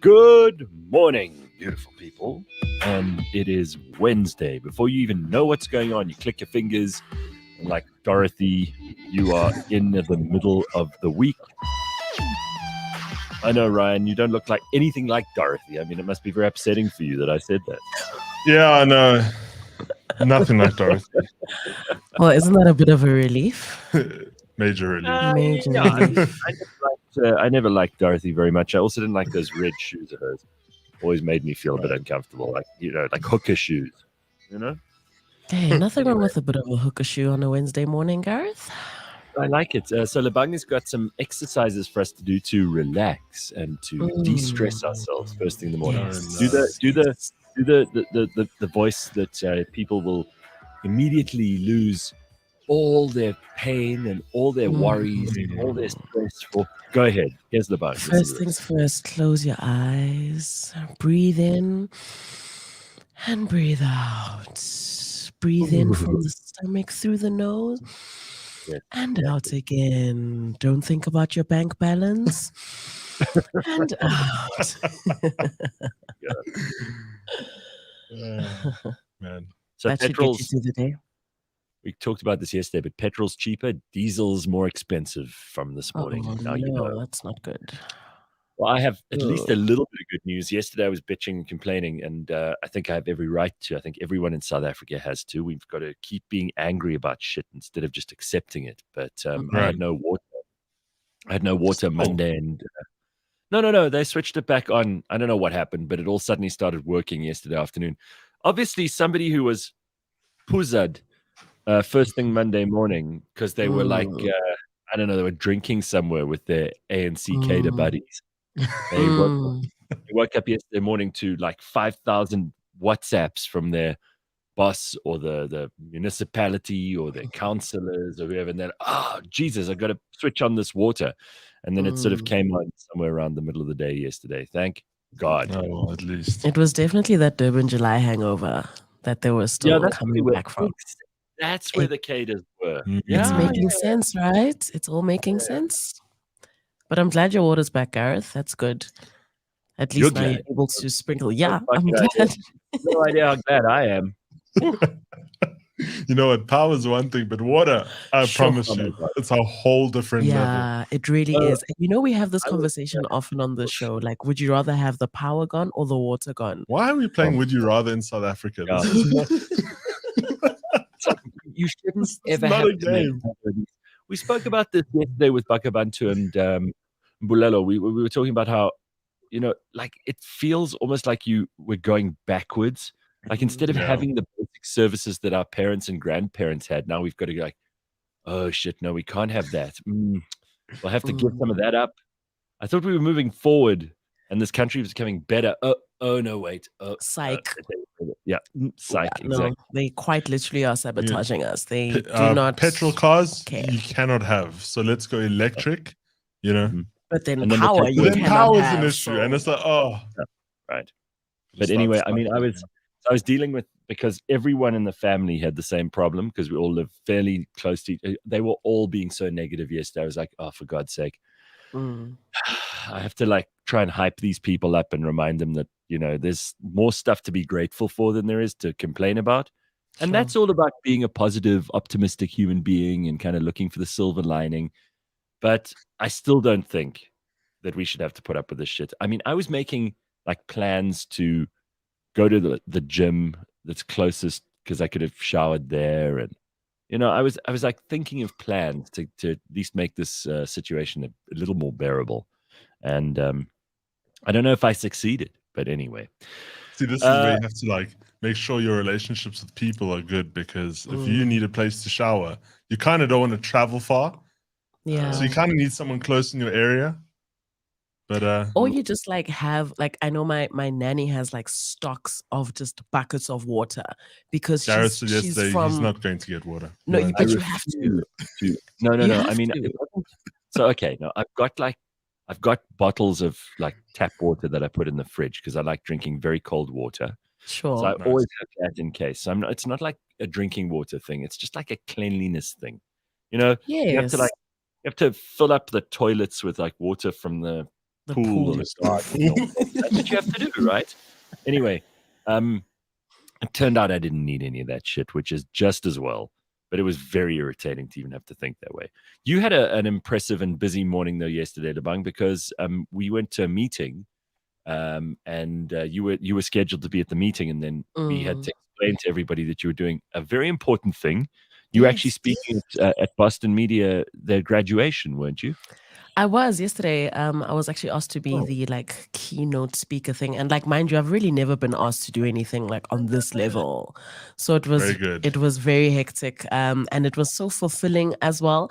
Good morning, beautiful people. And it is Wednesday. Before you even know what's going on, you click your fingers, and like Dorothy, you are in the middle of the week. I know, Ryan, you don't look like anything like Dorothy. I mean, it must be very upsetting for you that I said that. Yeah, I know. Nothing like Dorothy. Well, isn't that a bit of a relief? Major relief. Major Yeah, relief. I never liked Dorothy very much. I also didn't like those red shoes of hers. Always made me feel a bit uncomfortable, like hooker shoes, Hey, nothing wrong with a bit of a hooker shoe on a Wednesday morning, Gareth. I like it. So Lebang has got some exercises for us to do to relax and to de-stress ourselves first thing in the morning. Yes. Do the voice that people will immediately lose all their pain and all their worries and all their stress for. Go ahead. Here's Lebang. First things first, close your eyes, breathe in and breathe out. Breathe in from the stomach through the nose. And out again. Don't think about your bank balance. And out. Man. So that should get you through the day. We talked about this yesterday, but petrol's cheaper, diesel's more expensive from this morning. Oh, no, that's not good. Well, I have at least a little bit of good news. Yesterday I was bitching and complaining, and I think I have every right to. I think everyone in South Africa has to. We've got to keep being angry about shit instead of just accepting it. But I had no water. I had no water Monday, and no. They switched it back on. I don't know what happened, but it all suddenly started working yesterday afternoon. Obviously, somebody who was puzad first thing Monday morning because they were like, I don't know, they were drinking somewhere with their ANC Cater buddies. They woke up yesterday morning to like 5,000 WhatsApps from their boss or the municipality or their councillors or whoever. And then, Jesus, I got to switch on this water. And then it sort of came on somewhere around the middle of the day yesterday. Thank God. Oh, at least. It was definitely that Durban July hangover that they were still coming back from. That's where the caters were. It's making sense, right? It's all making sense. But I'm glad your water's back, Gareth. That's good. At least now you're able to sprinkle. Yeah, I'm glad. No idea how glad I am. You know what? Power is one thing, but water, I promise you, it's a whole different level. Yeah, it really is. And we have this conversation often on the show. Like, would you rather have the power gone or the water gone? Why are we playing Would You Rather in South Africa? You shouldn't ever have a game. We spoke about this yesterday with Bakabantu and Mbulelo. We were talking about how, like it feels almost like you were going backwards. Like instead of having the basic services that our parents and grandparents had, now we've got to go like, oh shit, no, we can't have that. We'll have to give some of that up. I thought we were moving forward and this country was becoming better. Oh no, wait. Psych. Psych. Yeah, no, they quite literally are sabotaging us. They do not. Petrol cars, care. you cannot have. So let's go electric, But then And then power, you Then cannot power's have. an issue. And it's like, Right. But anyway, I mean, I was dealing with, because everyone in the family had the same problem because we all live fairly close to they were all being so negative yesterday. I was like, oh, for God's sake. I have to like try and hype these people up and remind them that, there's more stuff to be grateful for than there is to complain about. And that's all about being a positive, optimistic human being and kind of looking for the silver lining. But I still don't think that we should have to put up with this shit. I mean, I was making like plans to go to the gym that's closest because I could have showered there. And, I was like thinking of plans to at least make this situation a little more bearable. And I don't know if I succeeded, but anyway. See, this is where you have to like make sure your relationships with people are good, because if you need a place to shower, you kind of don't want to travel far. Yeah. So you kind of need someone close in your area. But or you just like have like, I know my nanny has like stocks of just buckets of water because Gareth she's suggested from. he's not going to get water. No, No. but you have to. No. You I have mean, to. so okay. No, I've got bottles of like tap water that I put in the fridge because I like drinking very cold water. Sure. So I always have that in case. So it's not like a drinking water thing. It's just like a cleanliness thing. You have to Yes. fill up the toilets with like water from the The pool and a garden. That's what you have to do, right? Anyway, it turned out I didn't need any of that shit, which is just as well. But it was very irritating to even have to think that way. You had an impressive and busy morning though yesterday, Lebang, because we went to a meeting, and you were scheduled to be at the meeting, and then we had to explain to everybody that you were doing a very important thing. You were actually speaking at Boston Media, their graduation, weren't you? I was yesterday. I was actually asked to be the like keynote speaker thing, and like mind you, I've really never been asked to do anything like on this level. So it was Very good. It was very hectic, and it was so fulfilling as well.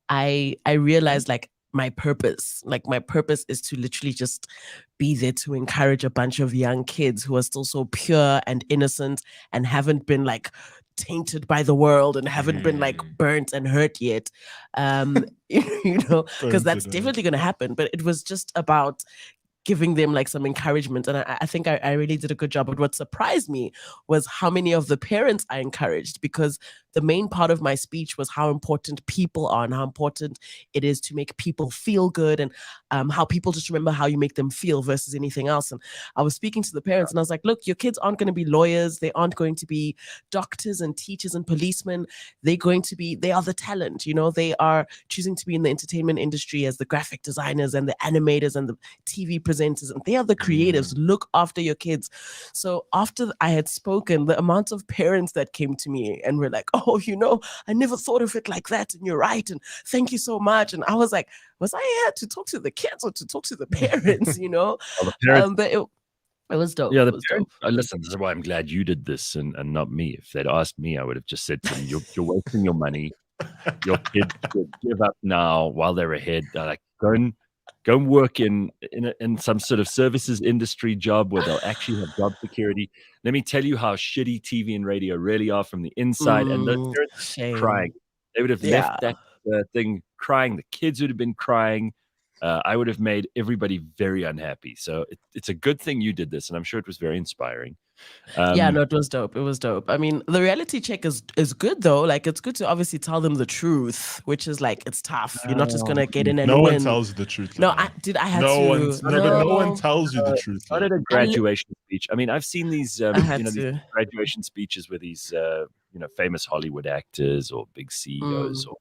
I realized like my purpose is to literally just be there to encourage a bunch of young kids who are still so pure and innocent and haven't been like tainted by the world and haven't been like burnt and hurt yet. You know, because that's definitely going to happen. But it was just about giving them like some encouragement. And I think I really did a good job. But what surprised me was how many of the parents I encouraged, because the main part of my speech was how important people are and how important it is to make people feel good, and how people just remember how you make them feel versus anything else. And I was speaking to the parents and I was like, look, your kids aren't going to be lawyers. They aren't going to be doctors and teachers and policemen. They are the talent, you know, they are choosing to be in the entertainment industry as the graphic designers and the animators and the TV presenters, and they are the creatives. Look after your kids. So after I had spoken, the amount of parents that came to me and were like, oh, you know, I never thought of it like that, and you're right, and thank you so much. And I was like, was I here to talk to the kids or to talk to the parents, you know? Well, the parents, But it was dope. yeah, It the was parents, dope. listen, this is why I'm glad you did this and not me. If they'd asked me, I would have just said to them, you're wasting your money. Your kids should give up now while they're ahead. They're like, go and work in some sort of services industry job where they'll actually have job security. Let me tell you how shitty TV and radio really are from the inside. And those parents Shame. crying. They would have left that thing crying. The kids would have been crying. I would have made everybody very unhappy. So it's a good thing you did this, and I'm sure it was very inspiring. Yeah, no, it was dope. It was dope. I mean, the reality check is good though. Like, it's good to obviously tell them the truth, which is like, it's tough. You're not just gonna get in and no win. one tells you the truth. No, I had no to. no one tells you the truth. Not at a graduation speech. I mean, I've seen these, these graduation speeches with these, famous Hollywood actors or big CEOs or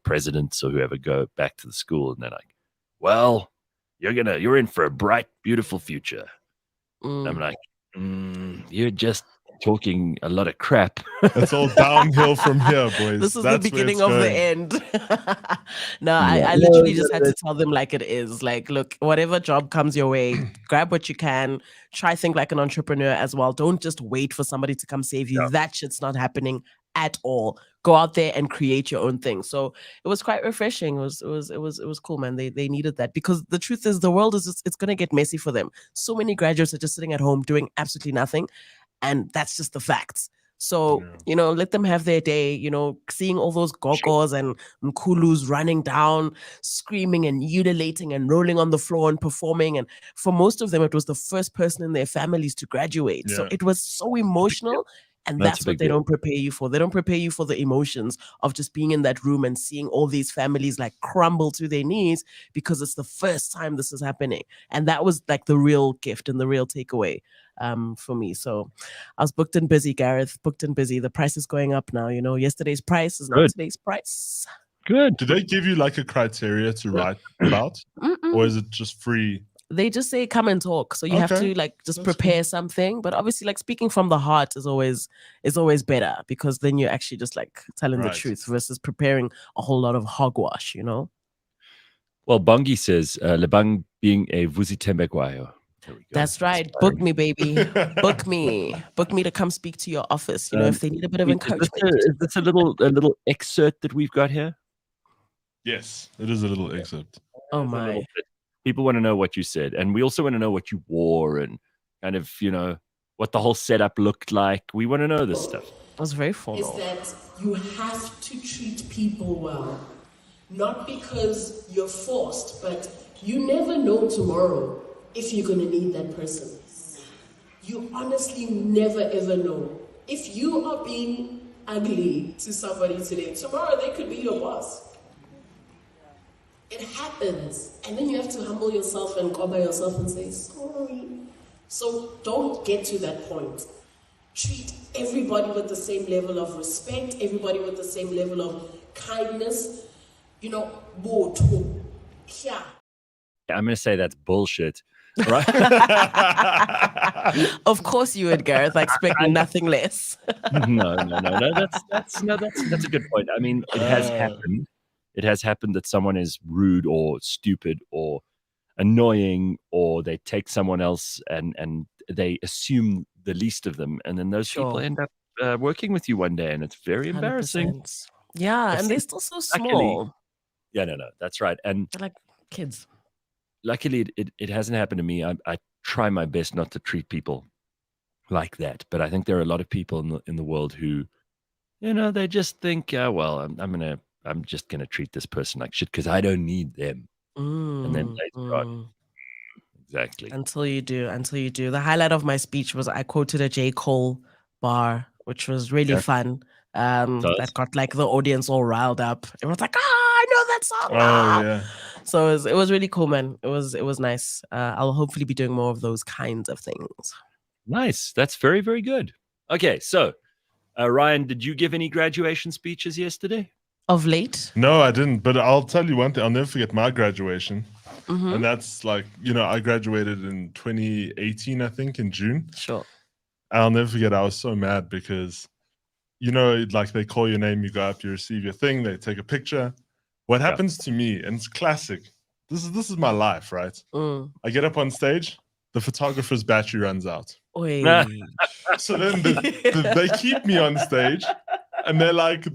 presidents or whoever go back to the school, and they're like, "Well, you're in for a bright, beautiful future." I'm like, you're just talking a lot of crap. It's all downhill from here, boys. This is the beginning of the end. No, I literally just had to tell them like it is. Like, look, whatever job comes your way, grab what you can. Try think like an entrepreneur as well. Don't just wait for somebody to come save you. Yeah. That shit's not happening at all. Go out there and create your own thing. So it was quite refreshing. It was cool, man. They needed that, because the truth is the world is it's gonna get messy for them. So many graduates are just sitting at home doing absolutely nothing, and that's just the facts. So, let them have their day, seeing all those gogos and mkulus running down, screaming and ululating and rolling on the floor and performing. And for most of them, it was the first person in their families to graduate. Yeah. So it was so emotional. And that's what they don't prepare you for. They don't prepare you for the emotions of just being in that room and seeing all these families like crumble to their knees because it's the first time this is happening. And that was like the real gift and the real takeaway for me. So I was booked and busy, Gareth, booked and busy. The price is going up now. Yesterday's price is not today's price. Good. Do they give you like a criteria to write about? Or is it just free? They just say come and talk, so you have to like just prepare something. But obviously, like speaking from the heart is always better, because then you're actually just like telling the truth versus preparing a whole lot of hogwash, Well, Bongi says Lebang being a Vusi Thembekwayo. That's right. Book me, baby. Book me to come speak to your office. If they need a bit of encouragement. Is this a little excerpt that we've got here? Yes, it is a little excerpt. Oh my. People want to know what you said, and we also want to know what you wore and kind of, what the whole setup looked like. We want to know this stuff. It was very formal. Is that you have to treat people well, not because you're forced, but you never know tomorrow if you're going to need that person. You honestly never ever know. If you are being ugly to somebody today, tomorrow they could be your boss. It happens. And then you have to humble yourself and cover yourself and say, sorry. So don't get to that point. Treat everybody with the same level of respect, everybody with the same level of kindness. You know, yeah. I'm going to say that's bullshit. Right? Of course you would, Gareth. I expect nothing less. No. That's a good point. I mean, it has happened. It has happened that someone is rude or stupid or annoying, or they take someone else and they assume the least of them, and then those people end up working with you one day, and it's very embarrassing. 100%. Yeah, and they're still so Luckily, small. Yeah, no, that's right. And They're like kids. Luckily, it hasn't happened to me. I try my best not to treat people like that, but I think there are a lot of people in the world who, they just think, well, I'm just gonna treat this person like shit because I don't need them, and then later on, exactly. Until you do. The highlight of my speech was I quoted a J. Cole bar, which was really fun. That got like the audience all riled up. It was like, I know that song. Yeah. So it was really cool, man. It was nice. I'll hopefully be doing more of those kinds of things. Nice. That's very, very good. Okay, so Ryan, did you give any graduation speeches yesterday? Of late? No, I didn't. But I'll tell you one thing. I'll never forget my graduation. And that's like, I graduated in 2018, I think, in June. Sure. I'll never forget. I was so mad because, like they call your name, you go up, you receive your thing, they take a picture. What happens to me, and it's classic. This is my life, right? I get up on stage, the photographer's battery runs out. Oy. So then they keep me on stage, and they're like,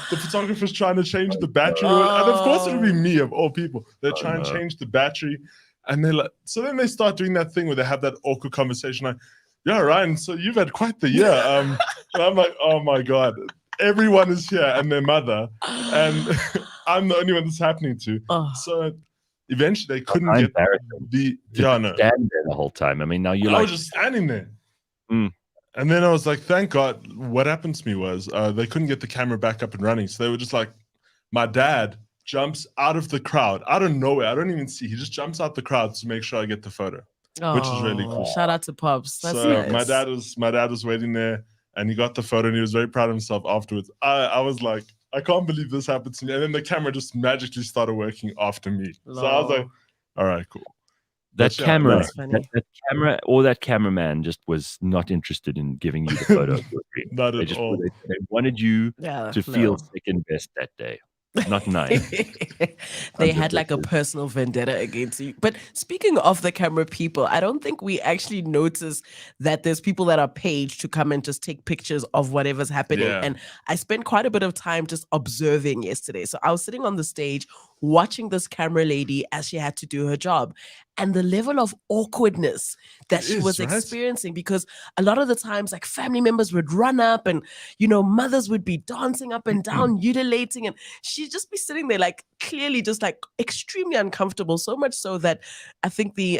the photographer's trying to change the battery. And of course it'll be me of all people. They're trying to change the battery. And they're like, so then they start doing that thing where they have that awkward conversation like, yeah, Ryan, so you've had quite the year. And I'm like, oh my God, everyone is here and their mother. And I'm the only one that's happening to. So eventually they couldn't get the stand there the whole time. I mean, now I was just standing there. And then I was like, thank God. What happened to me was they couldn't get the camera back up and running. So they were just like, my dad jumps out of the crowd, out of nowhere. I don't even see. He just jumps out the crowd to make sure I get the photo, which is really cool. Shout out to Pops. That's so nice. my dad was waiting there, and he got the photo, and he was very proud of himself afterwards. I was like, I can't believe this happened to me. And then the camera just magically started working after me. So I was like, all right, cool. That camera or that cameraman just was not interested in giving you the photo. Not at all. They wanted you to feel second best that day. Not nice. They had like a personal vendetta against you. But speaking of the camera people, I don't think we actually notice that there's people that are paid to come and just take pictures of whatever's happening. Yeah. And I spent quite a bit of time just observing yesterday. So I was sitting on the stage watching this camera lady as she had to do her job. And the level of awkwardness that she was experiencing, because a lot of the times, like family members would run up and, mothers would be dancing up and down, ululating, and she'd just be sitting there, like clearly just like extremely uncomfortable. So much so that I think the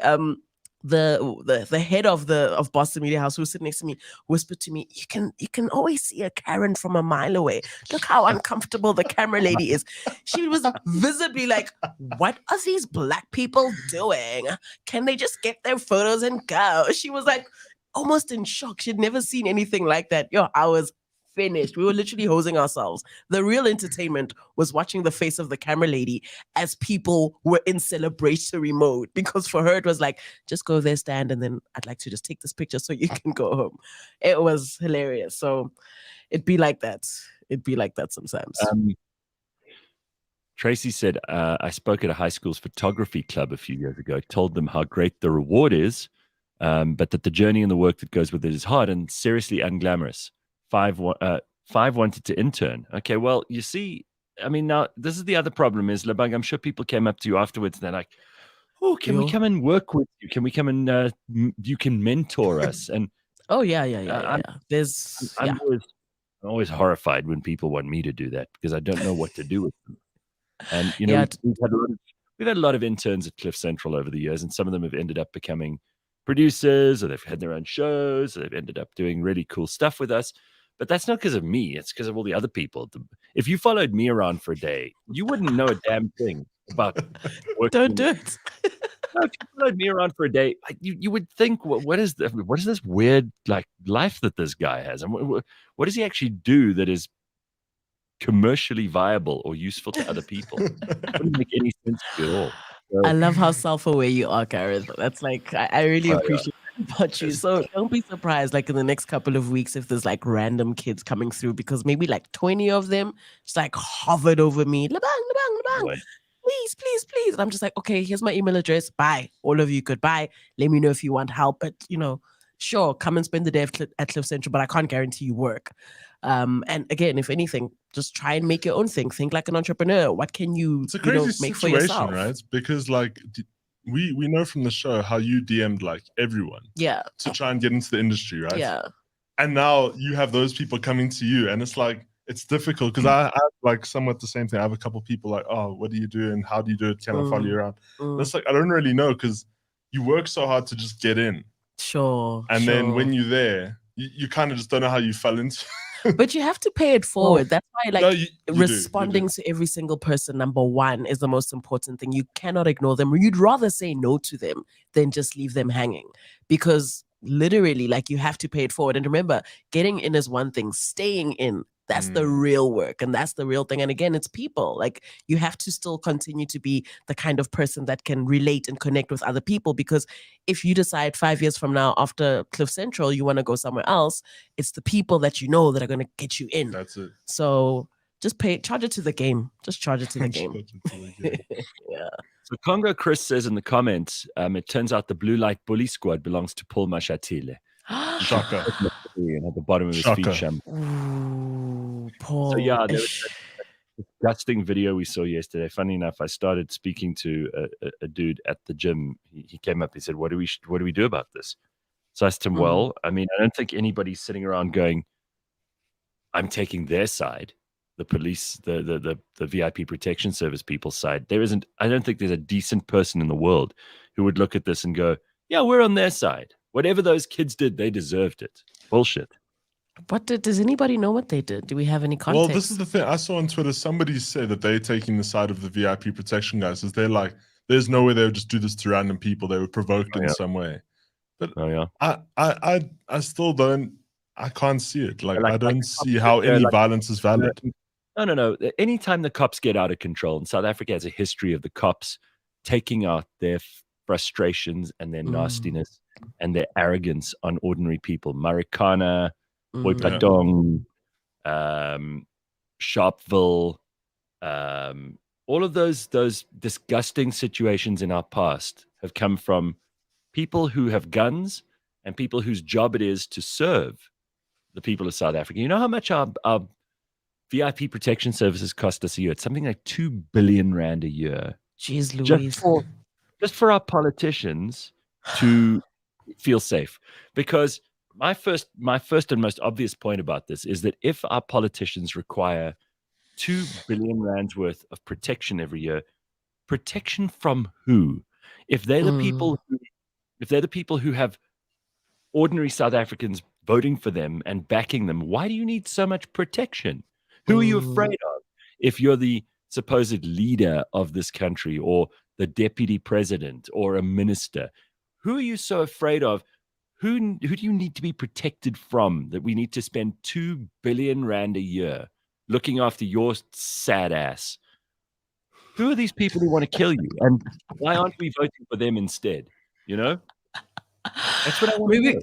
head of Boston Media House, who was sitting next to me, whispered to me, you can always see a Karen from a mile away. Look how uncomfortable the camera lady is. She was visibly like, what are these black people doing? Can they just get their photos and go? She was like almost in shock. She'd never seen anything like that. I was finished. We were literally hosing ourselves. The real entertainment was watching the face of the camera lady as people were in celebratory mode, because for her it was like, just go there, stand, and then I'd like to just take this picture so you can go home. It was hilarious. So it'd be like that. Sometimes. Tracy said, I spoke at a high school's photography club a few years ago, told them how great the reward is, but that the journey and the work that goes with it is hard and seriously unglamorous. Five wanted to intern. Okay, well, you see, I mean, now this is the other problem is, Lebang, I'm sure people came up to you afterwards and they're like, oh, can we come and work with you? Can we come and you can mentor us? And yeah. I'm always horrified when people want me to do that because I don't know what to do with them. And, we've had a lot of interns at Cliff Central over the years, and some of them have ended up becoming producers, or they've had their own shows, or they've ended up doing really cool stuff with us. But that's not because of me. It's because of all the other people. If you followed me around for a day, you wouldn't know a damn thing. about working. Don't do it. If you followed me around for a day, you would think, what is this weird like life that this guy has, and what does he actually do that is commercially viable or useful to other people? It wouldn't make any sense to me at all. So, I love how self-aware you are, Gareth. That's like I really yeah. appreciate that about you. So don't be surprised, like in the next couple of weeks, if there's like random kids coming through, because maybe like 20 of them just like hovered over me. Lebang, lebang, lebang. Boy. Please, please, please. And I'm just like, okay, here's my email address. Bye. All of you, goodbye. Let me know if you want help. But sure, come and spend the day at Cliff Central, but I can't guarantee you work. And again, if anything, just try and make your own thing. Think like an entrepreneur. What can you, It's a crazy make for situation, yourself? right? Because like we know from the show how you DM'd like everyone Yeah. to try and get into the industry, right? Yeah. And now you have those people coming to you, and it's like it's difficult because I have like somewhat the same thing. I have a couple people like, oh, what do you do and how do you do it? Can I follow you around? And it's like I don't really know because you work so hard to just get in. Sure. And then when you're there, you kind of just don't know how you fell into. But you have to pay it forward. That's why, like, No, you responding do. to every single person, number one, is the most important thing. You cannot ignore them. You'd rather say no to them than just leave them hanging, because literally, like, you have to pay it forward. And remember, getting in is one thing, staying in, that's the real work, and that's the real thing. And again, it's people. Like, you have to still continue to be the kind of person that can relate and connect with other people, because if you decide 5 years from now after Cliff Central you want to go somewhere else, it's the people that you know that are going to get you in. That's it. So just charge it to the game. Just charge it to the game. Yeah. So Congo Chris says in the comments, it turns out the Blue Light Bully Squad belongs to Paul Mashatile. Shocker. And at the bottom of his Shocker. feet. Ooh, Paul. So yeah, there was that disgusting video we saw yesterday. Funny enough, I started speaking to a dude at the gym. He came up. He said, "What do we do about this?" So I asked him, "Well, I mean, I don't think anybody's sitting around going, I'm taking their side, the police, the VIP protection service people's side. There isn't. I don't think there's a decent person in the world who would look at this and go, yeah, we're on their side. Whatever those kids did, they deserved it. Bullshit." Does anybody know what they did? Do we have any context? Well, this is the thing. I saw on Twitter somebody said that they're taking the side of the VIP protection guys, because they're like, there's no way they would just do this to random people. They were provoked in some way. But I still don't. I can't see it. Like I don't see how any violence is valid. No. Anytime the cops get out of control, and South Africa has a history of the cops taking out their frustrations and their nastiness and their arrogance on ordinary people. Marikana, Boipatong, Sharpeville, all of those disgusting situations in our past have come from people who have guns and people whose job it is to serve the people of South Africa. You know how much our VIP protection services cost us a year? It's something like 2 billion rand a year. Jeez Louise. Just for our politicians to feel safe. Because my first and most obvious point about this is that if our politicians require 2 billion rands worth of protection every year, protection from who? If they're the people who have ordinary South Africans voting for them and backing them, why do you need so much protection? Who are you afraid of? If you're the supposed leader of this country, or the deputy president, or a minister, who are you so afraid of? Who do you need to be protected from, that we need to spend 2 billion rand a year looking after your sad ass? Who are these people who want to kill you? And why aren't we voting for them instead? You know? That's what I want to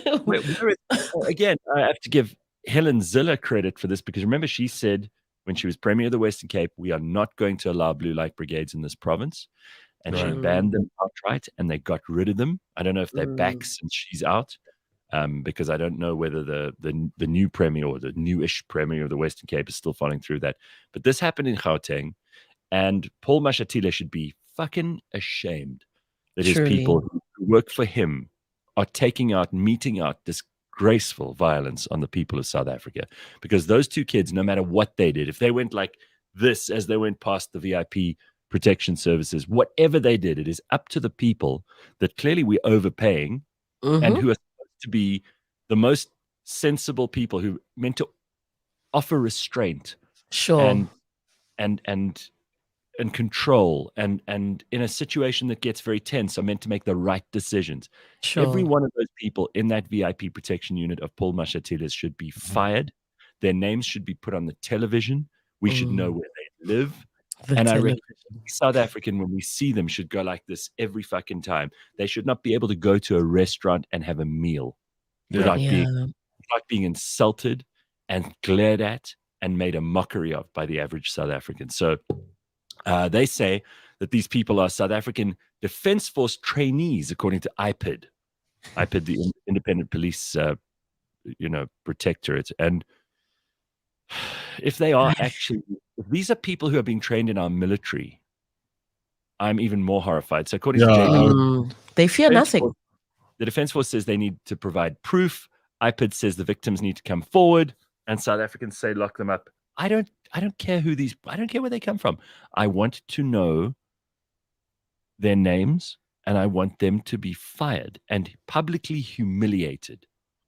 know. Again, I have to give Helen Zille credit for this, because remember, she said when she was Premier of the Western Cape, we are not going to allow blue light brigades in this province. And she banned them outright, and they got rid of them. I don't know if they're back since she's out, because I don't know whether the new Premier or the newish Premier of the Western Cape is still following through that. But this happened in Gauteng, and Paul Mashatile should be fucking ashamed that his people who work for him are meting out disgraceful violence on the people of South Africa. Because those two kids, no matter what they did, if they went like this as they went past the VIP protection services, whatever they did, it is up to the people that clearly we're overpaying and who are supposed to be the most sensible people who are meant to offer restraint and and control, and in a situation that gets very tense, are meant to make the right decisions. Every Sure. one of those people in that VIP protection unit of Paul Mashatile should be fired. Their names should be put on the television. We should know where they live. The And I reckon television. South African, when we see them, should go like this every fucking time. They should not be able to go to a restaurant and have a meal without being insulted and glared at and made a mockery of by the average South African. So they say that these people are South African Defence Force trainees, according to IPID, the Independent Police, Protectorate. And if they are actually, if these are people who are being trained in our military, I'm even more horrified. So according to JP, they fear nothing. The Defence Force says they need to provide proof. IPID says the victims need to come forward, and South Africans say lock them up. I don't care I don't care where they come from. I want to know their names, and I want them to be fired and publicly humiliated.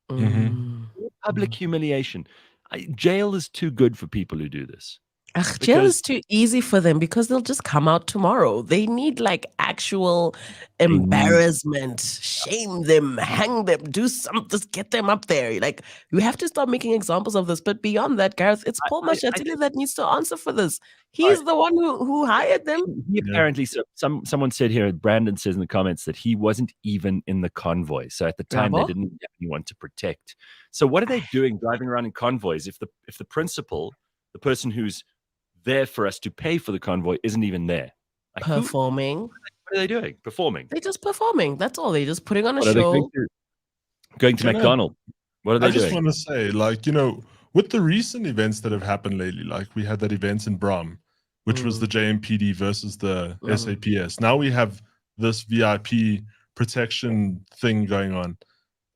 Public humiliation. Jail is too good for people who do this. Jail is too easy for them because they'll just come out tomorrow. They need like actual embarrassment, shame them, hang them, do something, just get them up there. Like, you have to start making examples of this. But beyond that, Gareth, it's Paul Mashatile that needs to answer for this. He's the one who hired them. He apparently, so someone said here, Brandon says in the comments that he wasn't even in the convoy. So at the time, they didn't have anyone to protect. So what are they doing driving around in convoys if the principal, the person who's there for us to pay for the convoy, isn't even there? Like, performing. What are they doing? Performing. They're just performing. That's all. They're just putting on a show. Going to McDonald's. What are they doing? I just want to say, like, with the recent events that have happened lately, like we had that event in Bram, which was the JMPD versus the SAPS. Now we have this VIP protection thing going on.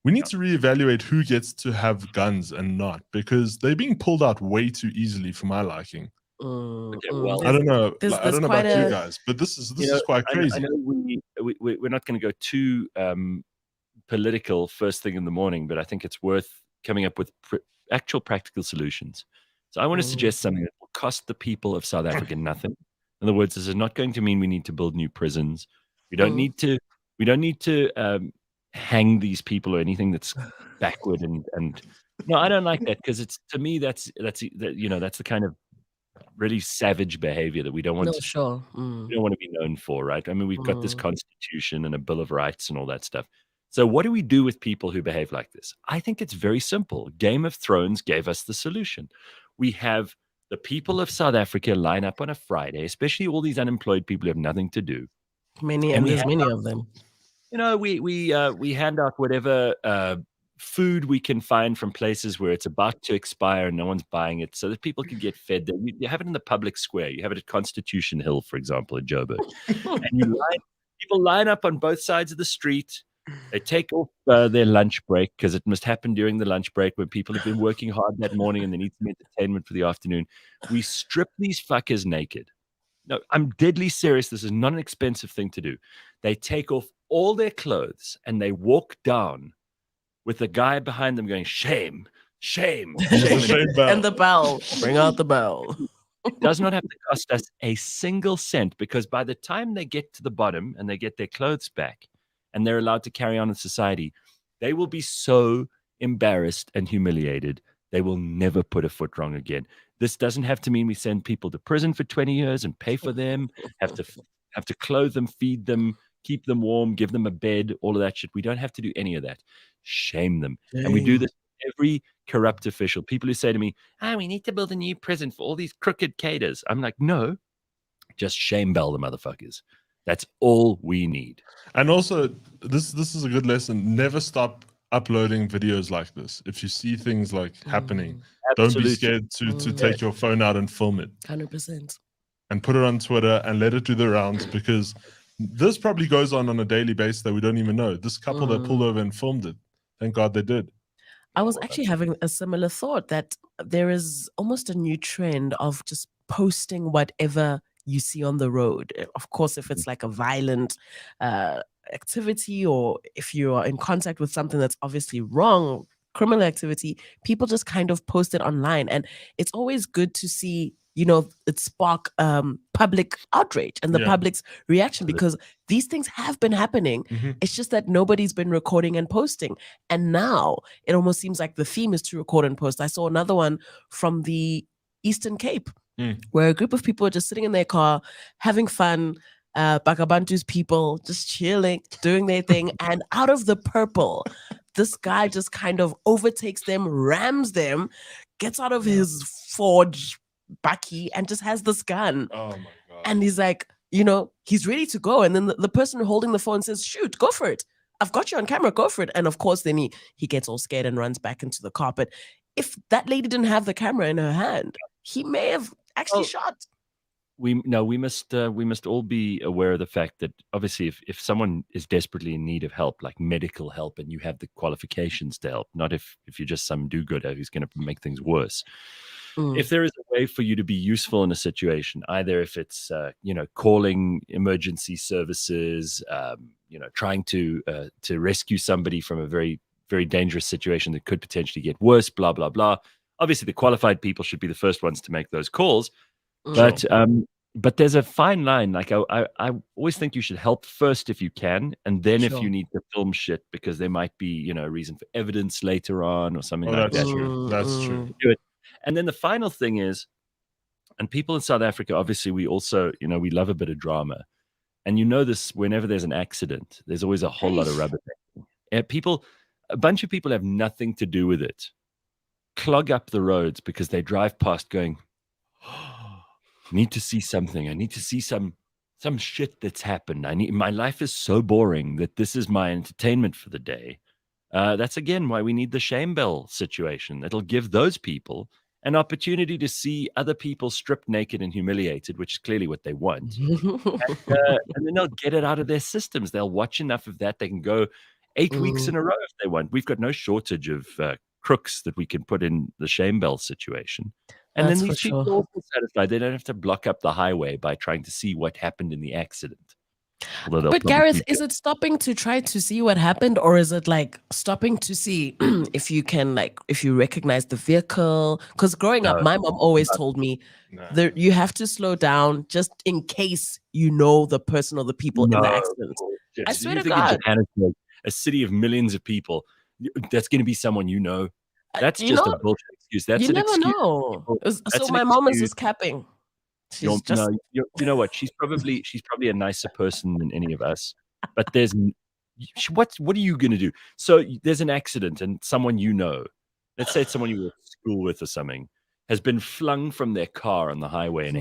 We need to reevaluate who gets to have guns and not, because they're being pulled out way too easily for my liking. I don't know. I don't know about you guys, but this is quite crazy. I know we're not going to go too political first thing in the morning, but I think it's worth coming up with actual practical solutions. So I want to suggest something that will cost the people of South Africa nothing. In other words, this is not going to mean we need to build new prisons. We don't need to. We don't need to hang these people or anything that's backward and. No, I don't like that, because it's, to me, that's the kind of really savage behavior that we don't want we don't want to be known for, right? I mean, we've got this constitution and a Bill of Rights and all that stuff. So what do we do with people who behave like this? I think it's very simple. Game of Thrones gave us the solution. We have the people of South Africa line up on a Friday, especially all these unemployed people who have nothing to do. There's many of them. We hand out whatever food we can find from places where it's about to expire and no one's buying it, so that people can get fed. You have it in the public square. You have it at Constitution Hill, for example, in Joburg. And people line up on both sides of the street. They take off their lunch break, because it must happen during the lunch break when people have been working hard that morning and they need some entertainment for the afternoon. We strip these fuckers naked. No, I'm deadly serious. This is not an expensive thing to do. They take off all their clothes and they walk down with the guy behind them going, shame, shame, shame. And the bell. Bring out the bell. It does not have to cost us a single cent, because by the time they get to the bottom and they get their clothes back and they're allowed to carry on in society, they will be so embarrassed and humiliated, they will never put a foot wrong again. This doesn't have to mean we send people to prison for 20 years and pay for them, have to clothe them, feed them, keep them warm, give them a bed, all of that shit. We don't have to do any of that. Shame them. And we do this with every corrupt official. People who say to me, we need to build a new prison for all these crooked cadres. I'm like, no, just shame bell the motherfuckers. That's all we need. And also, this is a good lesson. Never stop uploading videos like this. If you see things like happening, don't be scared to take your phone out and film it. 100%. And put it on Twitter and let it do the rounds, because this probably goes on a daily basis that we don't even know. This couple that pulled over and filmed it, thank God they did. I was actually having a similar thought, that there is almost a new trend of just posting whatever you see on the road. Of course, if it's like a violent activity, or if you are in contact with something that's obviously wrong, criminal activity, people just kind of post it online. And it's always good to see, it spark public outrage and the public's reaction, because these things have been happening. It's just that nobody's been recording and posting. And now it almost seems like the theme is to record and post. I saw another one from the Eastern Cape where a group of people are just sitting in their car, having fun, Bakabantu's people just chilling, doing their thing. And out of the purple, this guy just kind of overtakes them, rams them, gets out of his Ford bakkie and just has this gun. Oh my God. And he's like, he's ready to go. And then the person holding the phone says, shoot, go for it. I've got you on camera, go for it. And of course, then he gets all scared and runs back into the car. But if that lady didn't have the camera in her hand, he may have actually shot. We must all be aware of the fact that obviously if someone is desperately in need of help, like medical help, and you have the qualifications to help, not if you're just some do-gooder who's going to make things worse. If there is a way for you to be useful in a situation, either if it's calling emergency services, trying to rescue somebody from a very, very dangerous situation that could potentially get worse, blah blah blah. Obviously, the qualified people should be the first ones to make those calls. But there's a fine line. Like I always think you should help first if you can, and then if you need to film shit because there might be a reason for evidence later on or something like that. That's true. Do it. And then the final thing is, and people in South Africa, obviously, we also we love a bit of drama, and this whenever there's an accident, there's always a whole lot of rubber. A bunch of people have nothing to do with it, clog up the roads because they drive past going, need to see something. I need to see some shit that's happened. My life is so boring that this is my entertainment for the day. That's again why we need the shame bell situation. It'll give those people an opportunity to see other people stripped naked and humiliated, which is clearly what they want. And then they'll get it out of their systems. They'll watch enough of that. They can go 8 weeks in a row if they want. We've got no shortage of crooks that we can put in the shame bell situation. And then these people are also satisfied. They don't have to block up the highway by trying to see what happened in the accident. But Gareth, is it stopping to try to see what happened, or is it like stopping to see if you recognize the vehicle? Because growing up, my mom always told me that you have to slow down just in case the person or the people in the accident. I swear to God. Japan is a city of millions of people. That's going to be someone That's just a bullshit excuse. That's you an never excuse. know. So my mom is just capping. You know what? She's probably a nicer person than any of us. But what are you going to do? So there's an accident and someone let's say it's someone you were at school with or something, has been flung from their car on the highway and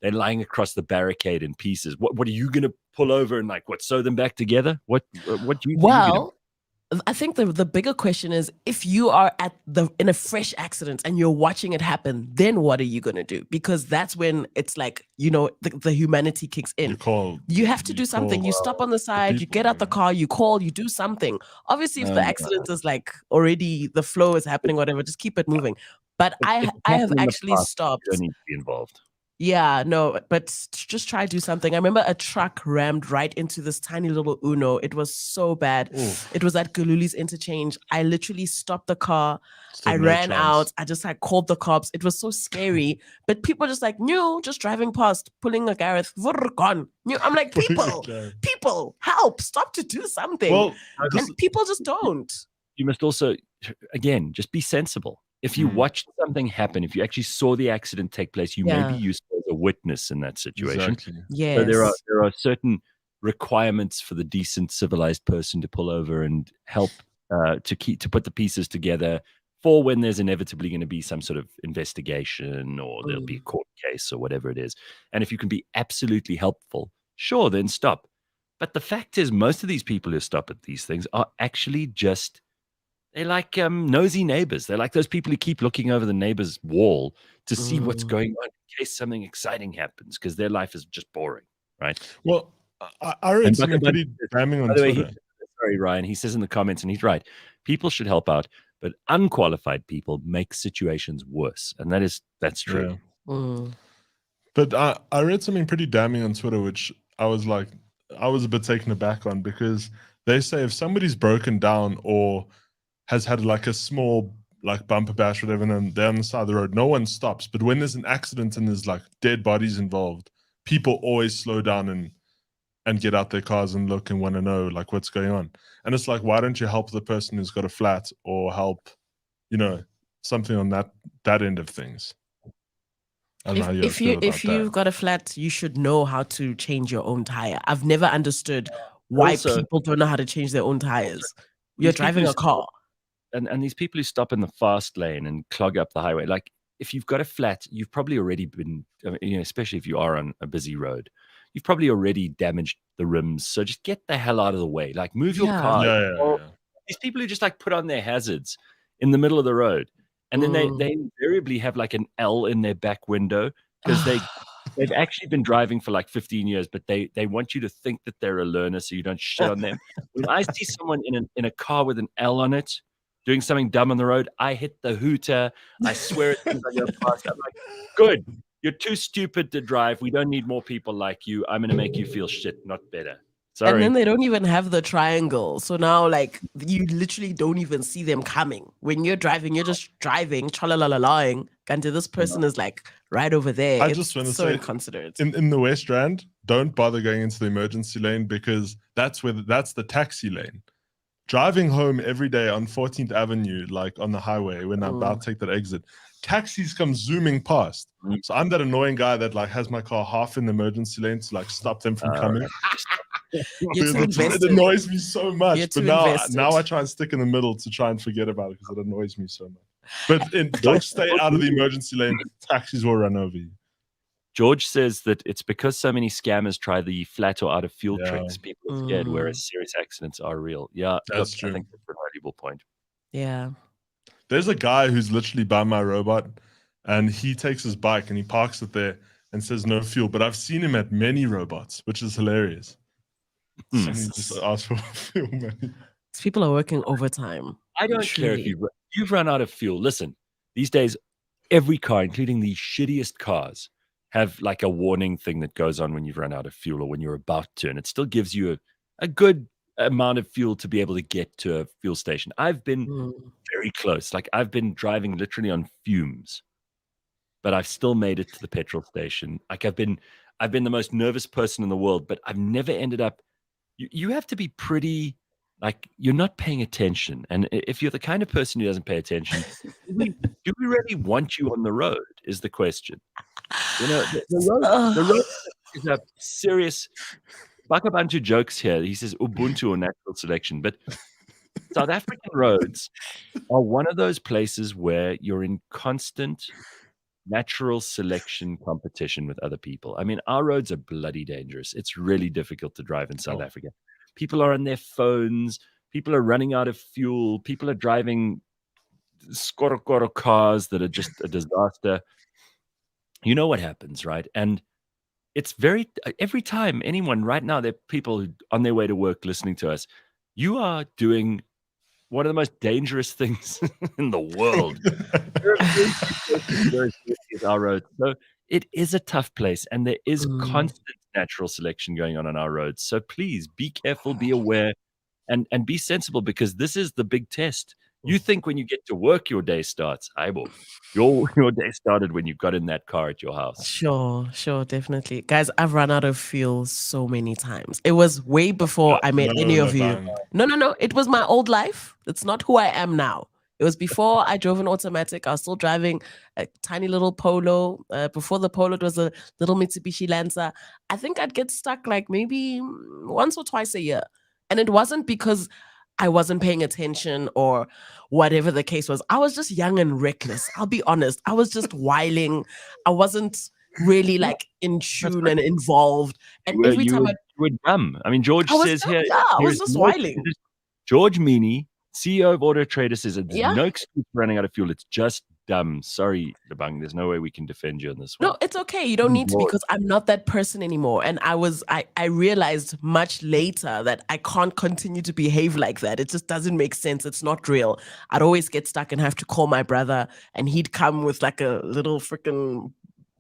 they're lying across the barricade in pieces. What are you going to pull over and sew them back together? What do you think? Well, I think the bigger question is, if you are in a fresh accident and you're watching it happen, then what are you going to do? Because that's when it's like, the humanity kicks in. You have to do something. You stop on the side, you get out the car, you call, you do something. Obviously, if the accident is already the flow is happening, whatever, just keep it moving. But I have actually stopped. You don't need to be involved. Yeah, no, but just try to do something. I remember a truck rammed right into this tiny little Uno. It was so bad. Ooh. It was at Gululi's interchange. I literally stopped the car. I ran out. I just called the cops. It was so scary. But people just just driving past, pulling a Gareth, gone. I'm like, people, help, stop to do something. Well, and people just don't. You must also, again, just be sensible. If you watched something happen, if you actually saw the accident take place, you may be useful as a witness in that situation. Exactly. Yes. So there are certain requirements for the decent, civilized person to pull over and help to put the pieces together for when there's inevitably going to be some sort of investigation or there'll be a court case or whatever it is. And if you can be absolutely helpful, sure, then stop. But the fact is, most of these people who stop at these things are actually they're like nosy neighbors. They're like those people who keep looking over the neighbor's wall to see what's going on in case something exciting happens, because their life is just boring, right? Well, I read something pretty damning on Twitter. Sorry, Ryan. He says in the comments, and he's right, people should help out, but unqualified people make situations worse. And that's true. Yeah. But I read something pretty damning on Twitter, which I was a bit taken aback on, because they say if somebody's broken down or has had a small like bumper bash, whatever, and then they're on the side of the road. No one stops. But when there's an accident and there's like dead bodies involved, people always slow down and get out their cars and look and want to know like what's going on. And it's like, why don't you help the person who's got a flat or help, something on that end of things? I don't know how you feel about if you've that. got a flat, you should know how to change your own tire. I've never understood why people don't know how to change their own tires. You're driving a car. And these people who stop in the fast lane and clog up the highway, like if you've got a flat, you've probably already been, especially if you are on a busy road, you've probably already damaged the rims. So just get the hell out of the way. Like move your car. Yeah. These people who just like put on their hazards in the middle of the road. And then they invariably have like an L in their back window because they've actually been driving for like 15 years, but they want you to think that they're a learner so you don't shit on them. When I see someone in a car with an L on it, doing something dumb on the road, I hit the hooter. I swear as soon as I go past, I'm like, good. You're too stupid to drive. We don't need more people like you. I'm going to make you feel shit, not better. Sorry. And then they don't even have the triangle. So now, like, you literally don't even see them coming. When you're driving, you're just driving, cha-la-la-la-laing, and this person is like right over there. I just want to say, inconsiderate. In the West Rand, don't bother going into the emergency lane because that's the taxi lane. Driving home every day on 14th Avenue, like on the highway, when I'm about to take that exit, taxis come zooming past. So I'm that annoying guy that like has my car half in the emergency lane to like stop them from coming. It annoys me so much. But now I try and stick in the middle to try and forget about it because it annoys me so much. But stay out of the emergency lane. Taxis will run over you. George says that it's because so many scammers try the flat or out of fuel tricks. People are scared, whereas serious accidents are real. Yeah, that's true. I think that's a valuable point. Yeah. There's a guy who's literally by my robot, and he takes his bike and he parks it there and says no fuel. But I've seen him at many robots, which is hilarious. And he just asks for fuel money. People are working overtime. I don't care if you've run out of fuel. Listen, these days, every car, including the shittiest cars, have like a warning thing that goes on when you've run out of fuel or when you're about to, and it still gives you a good amount of fuel to be able to get to a fuel station. I've been very close. Like I've been driving literally on fumes, but I've still made it to the petrol station. Like I've been the most nervous person in the world, but I've never ended up. You have to be pretty, like you're not paying attention. And if you're the kind of person who doesn't pay attention, do we really want you on the road is the question. The road is a serious. Bakabantu jokes here. He says Ubuntu or natural selection, but South African roads are one of those places where you're in constant natural selection competition with other people. I mean, our roads are bloody dangerous. It's really difficult to drive in South Africa. People are on their phones. People are running out of fuel. People are driving skorokoro cars that are just a disaster. You know what happens, right? And it's every time anyone right now, there are people on their way to work listening to us. You are doing one of the most dangerous things in the world. Our roads. So it is a tough place, and there is constant natural selection going on our roads. So please be careful, be aware, and be sensible, because this is the big test. You think when you get to work, your day starts. Your day started when you got in that car at your house. Sure, definitely. Guys, I've run out of fuel so many times. It was way before I met any of you. No. It was my old life. It's not who I am now. It was before I drove an automatic. I was still driving a tiny little Polo. Before the Polo, it was a little Mitsubishi Lancer. I think I'd get stuck like maybe once or twice a year. And it wasn't because I wasn't paying attention or whatever the case was. I was just young and reckless. I'll be honest. I was just whiling. I wasn't really like in tune and involved. And every time you were dumb. I mean, George says here. Yeah, I was just whiling. George Meany, CEO of Auto Trader, says there's no excuse for running out of fuel. It's just dumb. Sorry, Lebang. There's no way we can defend you on this one. No, it's okay. You don't need to, because I'm not that person anymore. And I realized much later that I can't continue to behave like that. It just doesn't make sense. It's not real. I'd always get stuck and have to call my brother, and he'd come with like a little freaking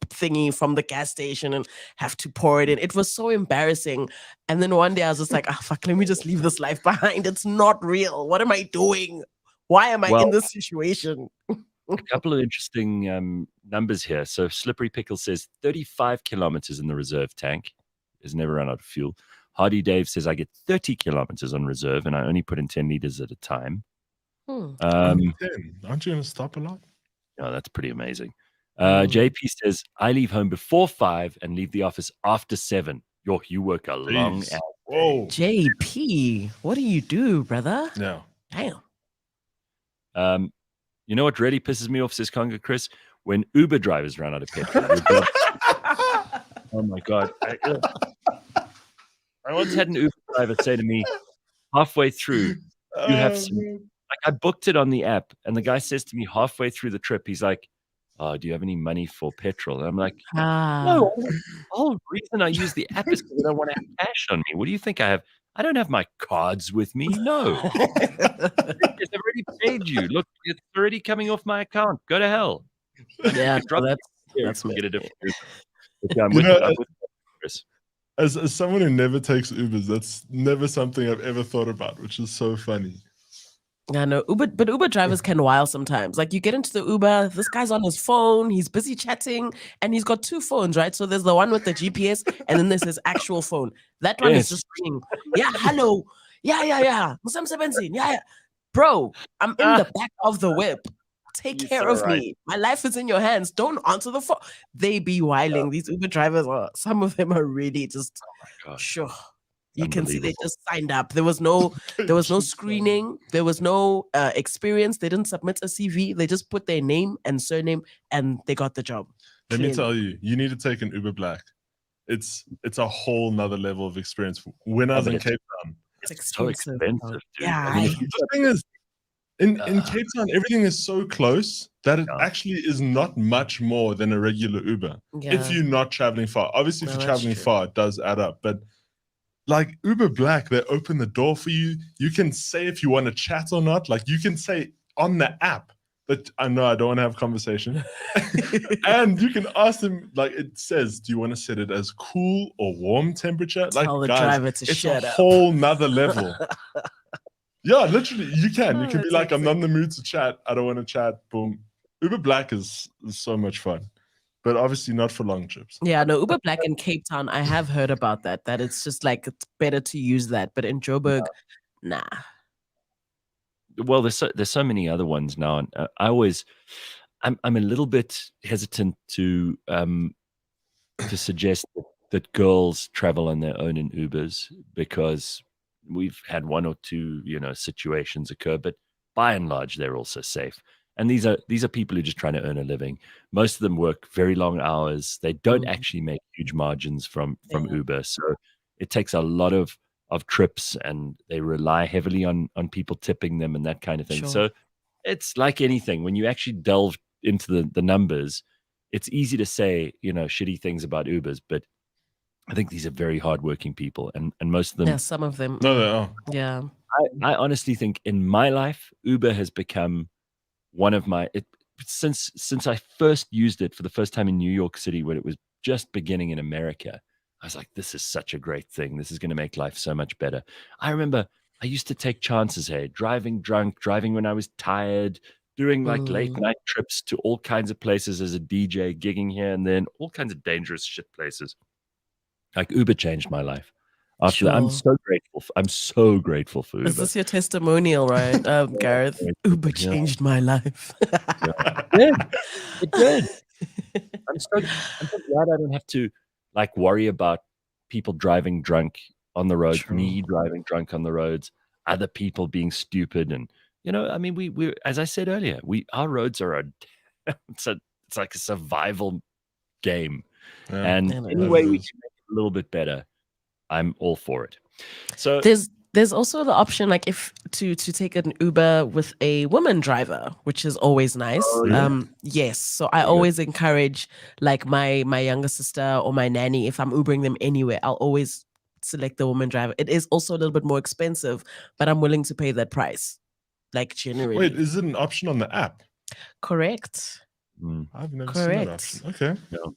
thingy from the gas station and have to pour it in. It was so embarrassing. And then one day I was just like, fuck, let me just leave this life behind. It's not real. What am I doing? Why am I Well- in this situation? A couple of interesting numbers here. So Slippery Pickle says 35 kilometers in the reserve tank. Has never run out of fuel. Hardy Dave says I get 30 kilometers on reserve and I only put in 10 liters at a time. Aren't you going to stop a lot? Oh, that's pretty amazing. JP says I leave home before 5 and leave the office after 7. You work a long Jeez. hour. Whoa. JP, what do you do, brother? Yeah. Damn. You know what really pisses me off, says Conga Chris? When Uber drivers run out of petrol. Your job- Oh my God. I once had an Uber driver say to me halfway through, you have some, like I booked it on the app, and the guy says to me halfway through the trip, he's like, "Oh, do you have any money for petrol?" And I'm like, "No, the whole reason I use the app is because I don't want to have cash on me. What do you think I have? I don't have my cards with me. No, I've already paid you. Look, it's already coming off my account. Go to hell." Yeah, Drop no, that's we'll get a different Uber. But, yeah, I'm You with, know, I'm with Chris. As someone who never takes Ubers, that's never something I've ever thought about, which is so funny. I know but Uber drivers can while sometimes. Like you get into the Uber, this guy's on his phone, he's busy chatting, and he's got 2 phones, right? So there's the one with the GPS, and then there's his actual phone. That one is just ringing. Yeah, hello. Yeah. Musam Sebensin. Yeah. Bro, I'm in the back of the whip. Take You're care so of right. me. My life is in your hands. Don't answer the phone. They be whiling. These Uber drivers some of them are really just God. sure. You can see they Unbelievable. just signed up. There was no screening. There was no experience. They didn't submit a CV. They just put their name and surname, and they got the job. Let me Clearly. tell you, you need to take an Uber Black. It's a whole nother level of experience. When I was but in it's- Cape Town, It's So expensive. expensive, dude. Yeah, I mean, if you the thing is, in Cape Town, everything is so close that it Yeah. actually is not much more than a regular Uber. Yeah. If you're not traveling far, obviously, if No, you're that's traveling true. far, it does add up. But like Uber Black, they open the door for you. You can say if you want to chat or not. Like you can say on the app that I know I don't want to have a conversation, and you can ask them. Like it says, do you want to set it as cool or warm temperature? Like Tell the guys, driver to it's shut a up. whole nother level. Yeah, literally, you can. You Oh, can be that's like, I'm not in the mood to chat. I don't want to chat. Boom. Uber Black is so much fun, but obviously not for long trips. Yeah, no, Uber Black in Cape Town, I have heard about that. That it's just like it's better to use that. But in Joburg, nah. well, there's so many other ones now, and I'm a little bit hesitant to suggest that girls travel on their own in Ubers because we've had one or two situations occur, but by and large they're also safe. And these are people who are just trying to earn a living. Most of them work very long hours. They don't actually make huge margins from Uber, so it takes a lot of trips, and they rely heavily on people tipping them and that kind of thing. Sure. So it's like anything. When you actually delve into the numbers, it's easy to say shitty things about Ubers, but I think these are very hardworking people, and most of them. Yeah, some of them. No, they are. Yeah. I honestly think in my life, Uber has become one of my since I first used it for the first time in New York City when it was just beginning in America. I was like, this is such a great thing. This is going to make life so much better. I remember I used to take chances, driving drunk, driving when I was tired, doing like late night trips to all kinds of places as a DJ, gigging here and then, all kinds of dangerous shit places. Like Uber changed my life. After that, I'm so grateful. I'm so grateful for Uber. Is this your testimonial, right, Gareth? Uber changed my life. It did. I'm so glad I don't have to like worry about people driving drunk on the road, me driving drunk on the roads, other people being stupid, and I mean, we as I said earlier, our roads are it's like a survival game, and any way we can make it a little bit better, I'm all for it. So there's also the option, like if to take an Uber with a woman driver, which is always nice. Yes, so I always encourage like my younger sister or my nanny, if I'm Ubering them anywhere, I'll always select the woman driver. It is also a little bit more expensive, but I'm willing to pay that price. Like generally. Wait, is it an option on the app? Correct. I've never seen that option. Okay. No.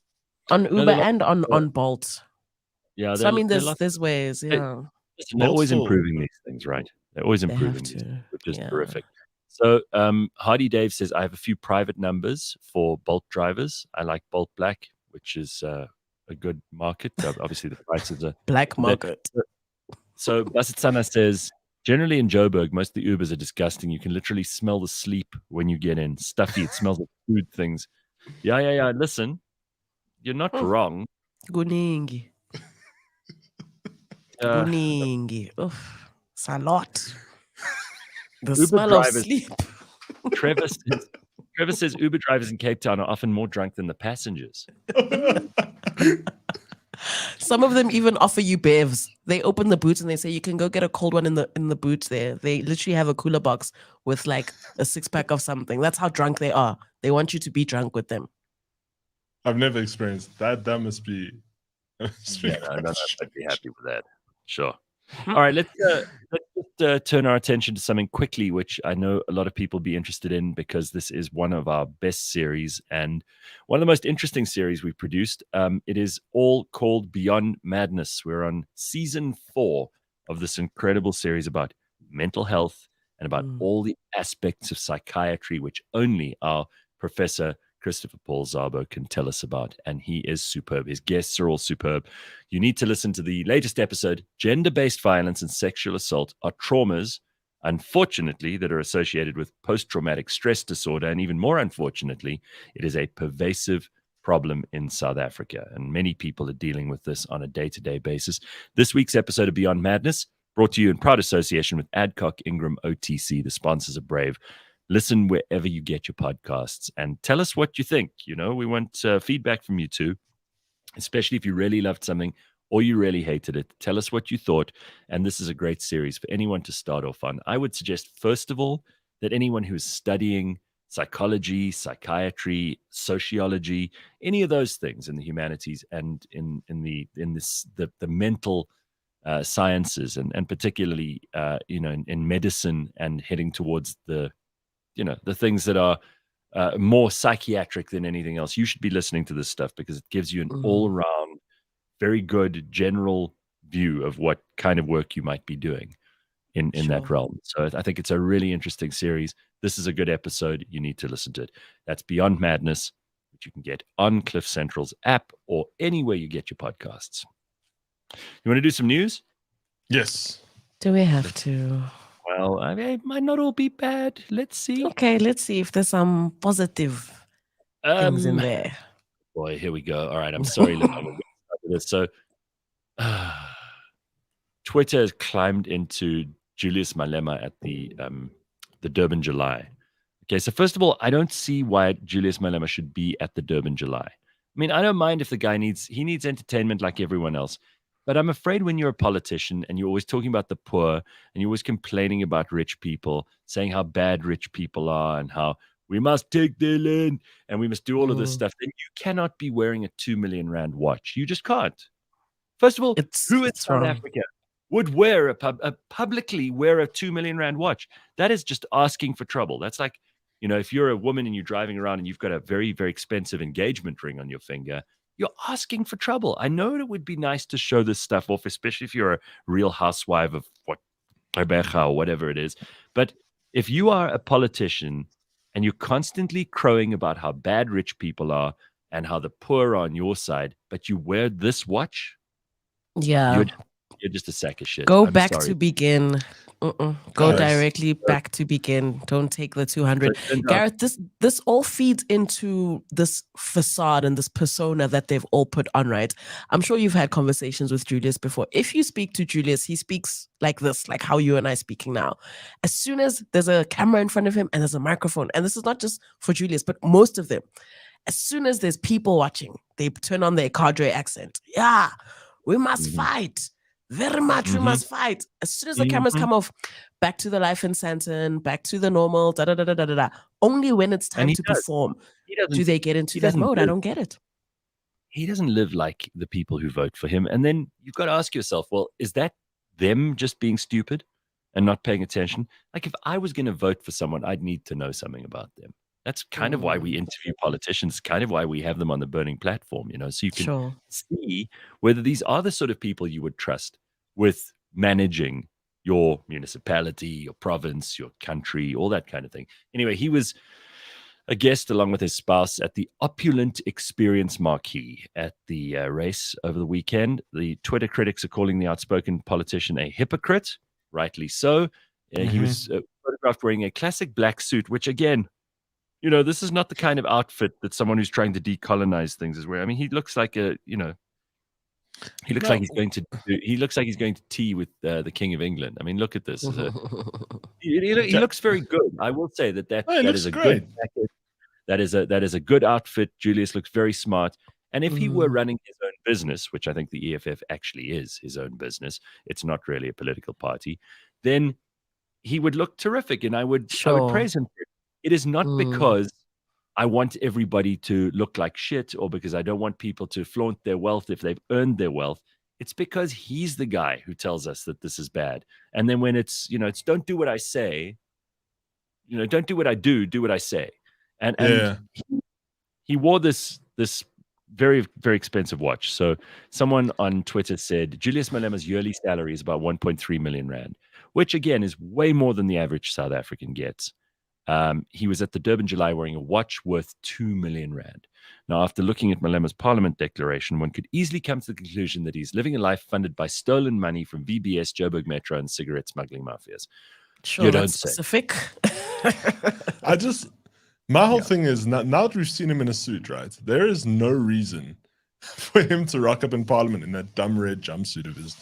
On Uber and on Bolt. Yeah. So I mean, there's ways. Yeah. They're always improving these things, right? They're always improving these, which is Yeah. terrific. So Hardy Dave says, I have a few private numbers for Bolt drivers. I like Bolt Black, which is a good market. Obviously, the prices are Black market. So Basitsana says, generally in Joburg, most of the Ubers are disgusting. You can literally smell the sleep when you get in. Stuffy. It smells like food things. Yeah. Listen, you're not wrong. Guningi. Guningi. It's a lot. The Uber smell drivers- of sleep. Trevor says Uber drivers in Cape Town are often more drunk than the passengers. Some of them even offer you bevs. They open the boots and they say you can go get a cold one in the boots there. They literally have a cooler box with like a 6-pack of something. That's how drunk they are. They want you to be drunk with them. I've never experienced that. That must be. No, I'd be happy with that. Sure. All right, let's just turn our attention to something quickly, which I know a lot of people be interested in because this is one of our best series and one of the most interesting series we've produced. It is all called Beyond Madness. We're on season 4 of this incredible series about mental health and about all the aspects of psychiatry, which only our Professor Christopher Paul Szabo can tell us about, and he is superb. His guests are all superb. You need to listen to the latest episode. Gender-based violence and sexual assault are traumas, unfortunately, that are associated with post-traumatic stress disorder, and even more unfortunately, it is a pervasive problem in South Africa, and many people are dealing with this on a day-to-day basis. This week's episode of Beyond Madness, brought to you in proud association with Adcock Ingram OTC, the sponsors of Brave. Listen wherever you get your podcasts and tell us what you think. You know, we want feedback from you too, especially if you really loved something or you really hated it. Tell us what you thought. And this is a great series for anyone to start off on. I would suggest, first of all, that anyone who is studying psychology, psychiatry, sociology, any of those things in the humanities and in the mental sciences and particularly in medicine and heading towards the things that are more psychiatric than anything else. You should be listening to this stuff because it gives you an all-around, very good general view of what kind of work you might be doing in that realm. So I think it's a really interesting series. This is a good episode. You need to listen to it. That's Beyond Madness, which you can get on Cliff Central's app or anywhere you get your podcasts. You want to do some news? Yes. Do we have to? Well, I mean, it might not all be bad. Let's see. Okay, let's see if there's some positive things in there. Boy, here we go. All right, I'm sorry, Lebang. We'll get started with this. So, Twitter has climbed into Julius Malema at the Durban July. Okay, so first of all, I don't see why Julius Malema should be at the Durban July. I mean, I don't mind if the guy needs entertainment like everyone else. But I'm afraid when you're a politician and you're always talking about the poor and you're always complaining about rich people, saying how bad rich people are and how we must take their land and we must do all of this stuff, then you cannot be wearing a 2 million rand watch. You just can't. First of all, who in South Africa would publicly wear a 2 million rand watch? That is just asking for trouble. That's like, if you're a woman and you're driving around and you've got a very, very expensive engagement ring on your finger, you're asking for trouble. I know it would be nice to show this stuff off, especially if you're a real housewife of Rebecca or whatever it is. But if you are a politician and you're constantly crowing about how bad rich people are and how the poor are on your side, but you wear this watch, you're just a sack of shit. Go I'm back sorry. to begin. Go directly back to begin. Don't take the 200. Gareth, this all feeds into this facade and this persona that they've all put on, right? I'm sure you've had conversations with Julius before. If you speak to Julius, he speaks like this, like how you and I are speaking now. As soon as there's a camera in front of him and there's a microphone, and this is not just for Julius, but most of them, as soon as there's people watching, they turn on their cadre accent. Yeah, we must fight. Very much, we must fight. As soon as the cameras come off, back to the life in Santon, back to the normal, da-da-da-da-da-da. Only when it's time to perform do they get into that mode. I don't get it. He doesn't live like the people who vote for him. And then you've got to ask yourself, well, is that them just being stupid and not paying attention? Like if I was going to vote for someone, I'd need to know something about them. That's kind of why we interview politicians, kind of why we have them on the burning platform, so you can see whether these are the sort of people you would trust with managing your municipality, your province, your country, all that kind of thing. Anyway, he was a guest along with his spouse at the opulent Experience Marquee at the race over the weekend. The Twitter critics are calling the outspoken politician a hypocrite, rightly so. He was photographed wearing a classic black suit, which again, this is not the kind of outfit that someone who's trying to decolonize things is wearing. I mean, he looks like he looks like he's going to tea with the King of England. I mean, look at this. He looks very good. I will say that is a good jacket. That is a good outfit. Julius looks very smart. And if he were running his own business, which I think the EFF actually is his own business, it's not really a political party, then he would look terrific, and I would praise him for it. It is not because I want everybody to look like shit or because I don't want people to flaunt their wealth if they've earned their wealth. It's because he's the guy who tells us that this is bad. And then when it's don't do what I say, don't do what I do what I say. And he wore this very, very expensive watch. So someone on Twitter said Julius Malema's yearly salary is about 1.3 million rand, which again is way more than the average South African gets. He was at the Durban July wearing a watch worth 2 million rand. Now, after looking at Malema's parliament declaration, one could easily come to the conclusion that he's living a life funded by stolen money from VBS, Joburg Metro, and cigarette smuggling mafias. Sure, that's specific. My whole thing is, now that we've seen him in a suit, right, there is no reason for him to rock up in parliament in that dumb red jumpsuit of his.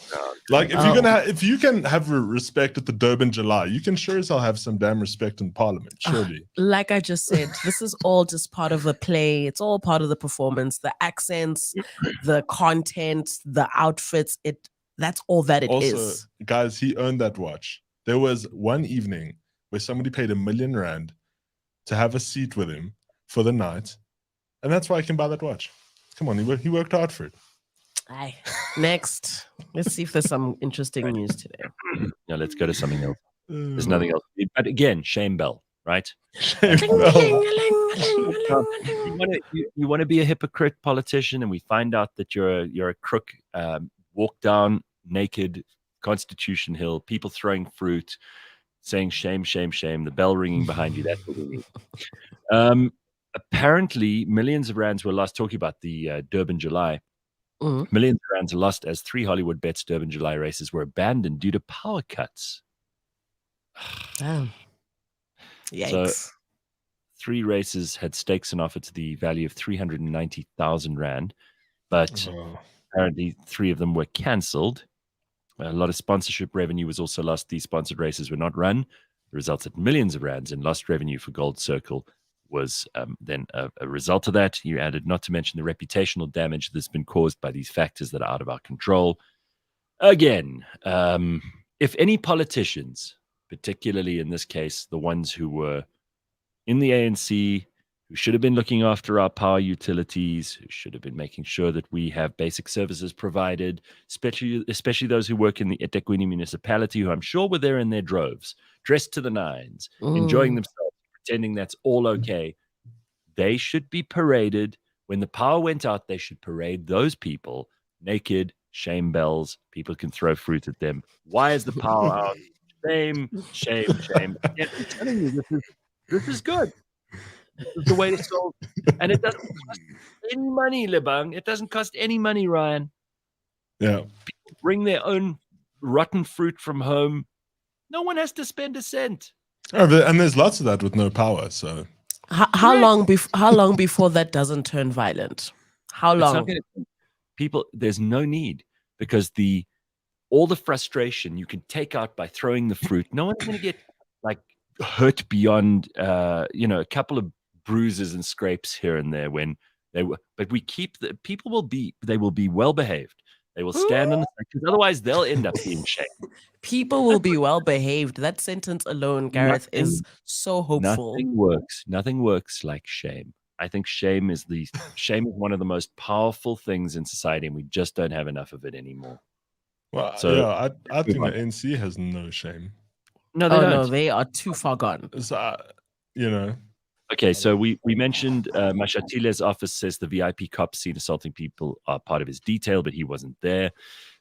Like, if you can have respect at the Durban July, you can sure as hell have some damn respect in parliament, surely. Like I just said, this is all just part of the play. It's all part of the performance, the accents, the content, the outfits. That's all that it is. Also, guys, he earned that watch. There was one evening where somebody paid 1 million rand to have a seat with him for the night, and that's why I can buy that watch. Come on, he worked hard for it. Aye. Next, let's see if there's some interesting news today. Now let's go to something else. There's nothing else. But again, shame bell, right? Shame bell. You want to be a hypocrite politician, and we find out that you're a crook. Walk down naked Constitution Hill, people throwing fruit, saying shame, shame, shame. The bell ringing behind you. That's what we need. Apparently, millions of rands were lost. Talking about the Durban July. Millions of rands are lost as 3 Hollywood Bets Durban July races were abandoned due to power cuts. Damn. Yikes. So 3 races had stakes and offer to the value of 390,000 rand, but apparently 3 of them were cancelled. A lot of sponsorship revenue was also lost. These sponsored races were not run. The results at millions of rands in lost revenue for Gold Circle was then a result of that. You added, not to mention the reputational damage that's been caused by these factors that are out of our control. Again, if any politicians, particularly in this case, the ones who were in the ANC, who should have been looking after our power utilities, who should have been making sure that we have basic services provided, especially those who work in the eThekwini municipality, who I'm sure were there in their droves, dressed to the nines, enjoying themselves, pretending that's all okay. They should be paraded. When the power went out, they should parade those people naked, shame bells. People can throw fruit at them. Why is the power out? Shame, shame, shame. Again, I'm telling you, this is good. This is the way to solve it. And it doesn't cost any money, Lebang. It doesn't cost any money, Ryan. Yeah. People bring their own rotten fruit from home. No one has to spend a cent. Oh, and there's lots of that with no power. So how long before that doesn't turn violent? How long? People, there's no need, because all the frustration you can take out by throwing the fruit. No one's going to get like hurt beyond a couple of bruises and scrapes here and there when they were. But we keep people will be well behaved. They will stand on the sections. Otherwise, they'll end up being shamed. People will be well behaved. That sentence alone, Gareth, is so hopeful. Nothing works like shame. I think shame is one of the most powerful things in society, and we just don't have enough of it anymore. Well, so, yeah, I think the ANC has no shame. No, they don't. No, they are too far gone. So, Okay, so we mentioned Mashatile's office says the VIP cops seen assaulting people are part of his detail, but he wasn't there.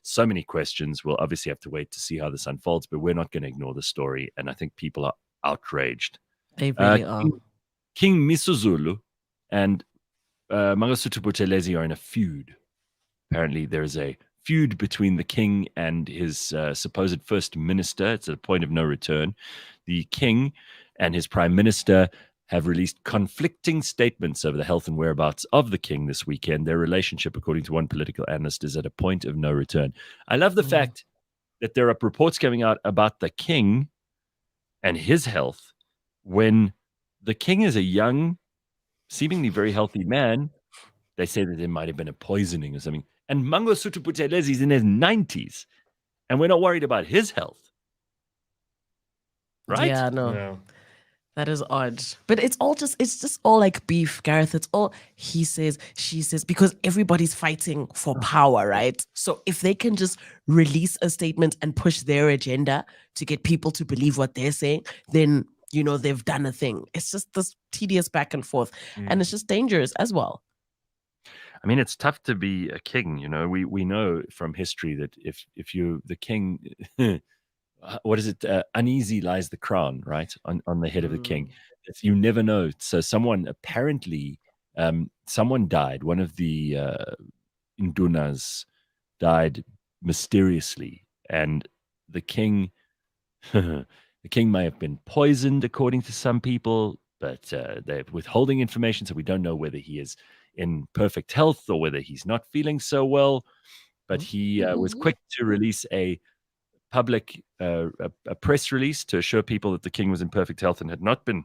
So many questions. We'll obviously have to wait to see how this unfolds, but we're not going to ignore the story. And I think people are outraged. They really are. King Misuzulu and Mangosuthu Buthelezi are in a feud. Apparently, there is a feud between the king and his supposed first minister. It's at a point of no return. The king and his prime minister have released conflicting statements over the health and whereabouts of the king this weekend. Their relationship, according to one political analyst, is at a point of no return. I love the fact that there are reports coming out about the king and his health when the king is a young, seemingly very healthy man. They say that there might have been a poisoning or something. And Mangosuthu Buthelezi is in his 90s, and we're not worried about his health. Right? Yeah, no. Yeah. That is odd. But it's just all like beef, Gareth. It's all he says, she says, because everybody's fighting for power, right? So if they can just release a statement and push their agenda to get people to believe what they're saying, then, you know, they've done a thing. It's just this tedious back and forth. And it's just dangerous as well. I mean, it's tough to be a king. You know, we know from history that if you're the king, what is it? Uneasy lies the crown, right, on the head of the king. You never know. So someone apparently, someone died. One of the Indunas died mysteriously, and the king, the king may have been poisoned, according to some people, but they're withholding information, so we don't know whether he is in perfect health or whether he's not feeling so well. But he was quick to release a public a press release to assure people that the king was in perfect health and had not been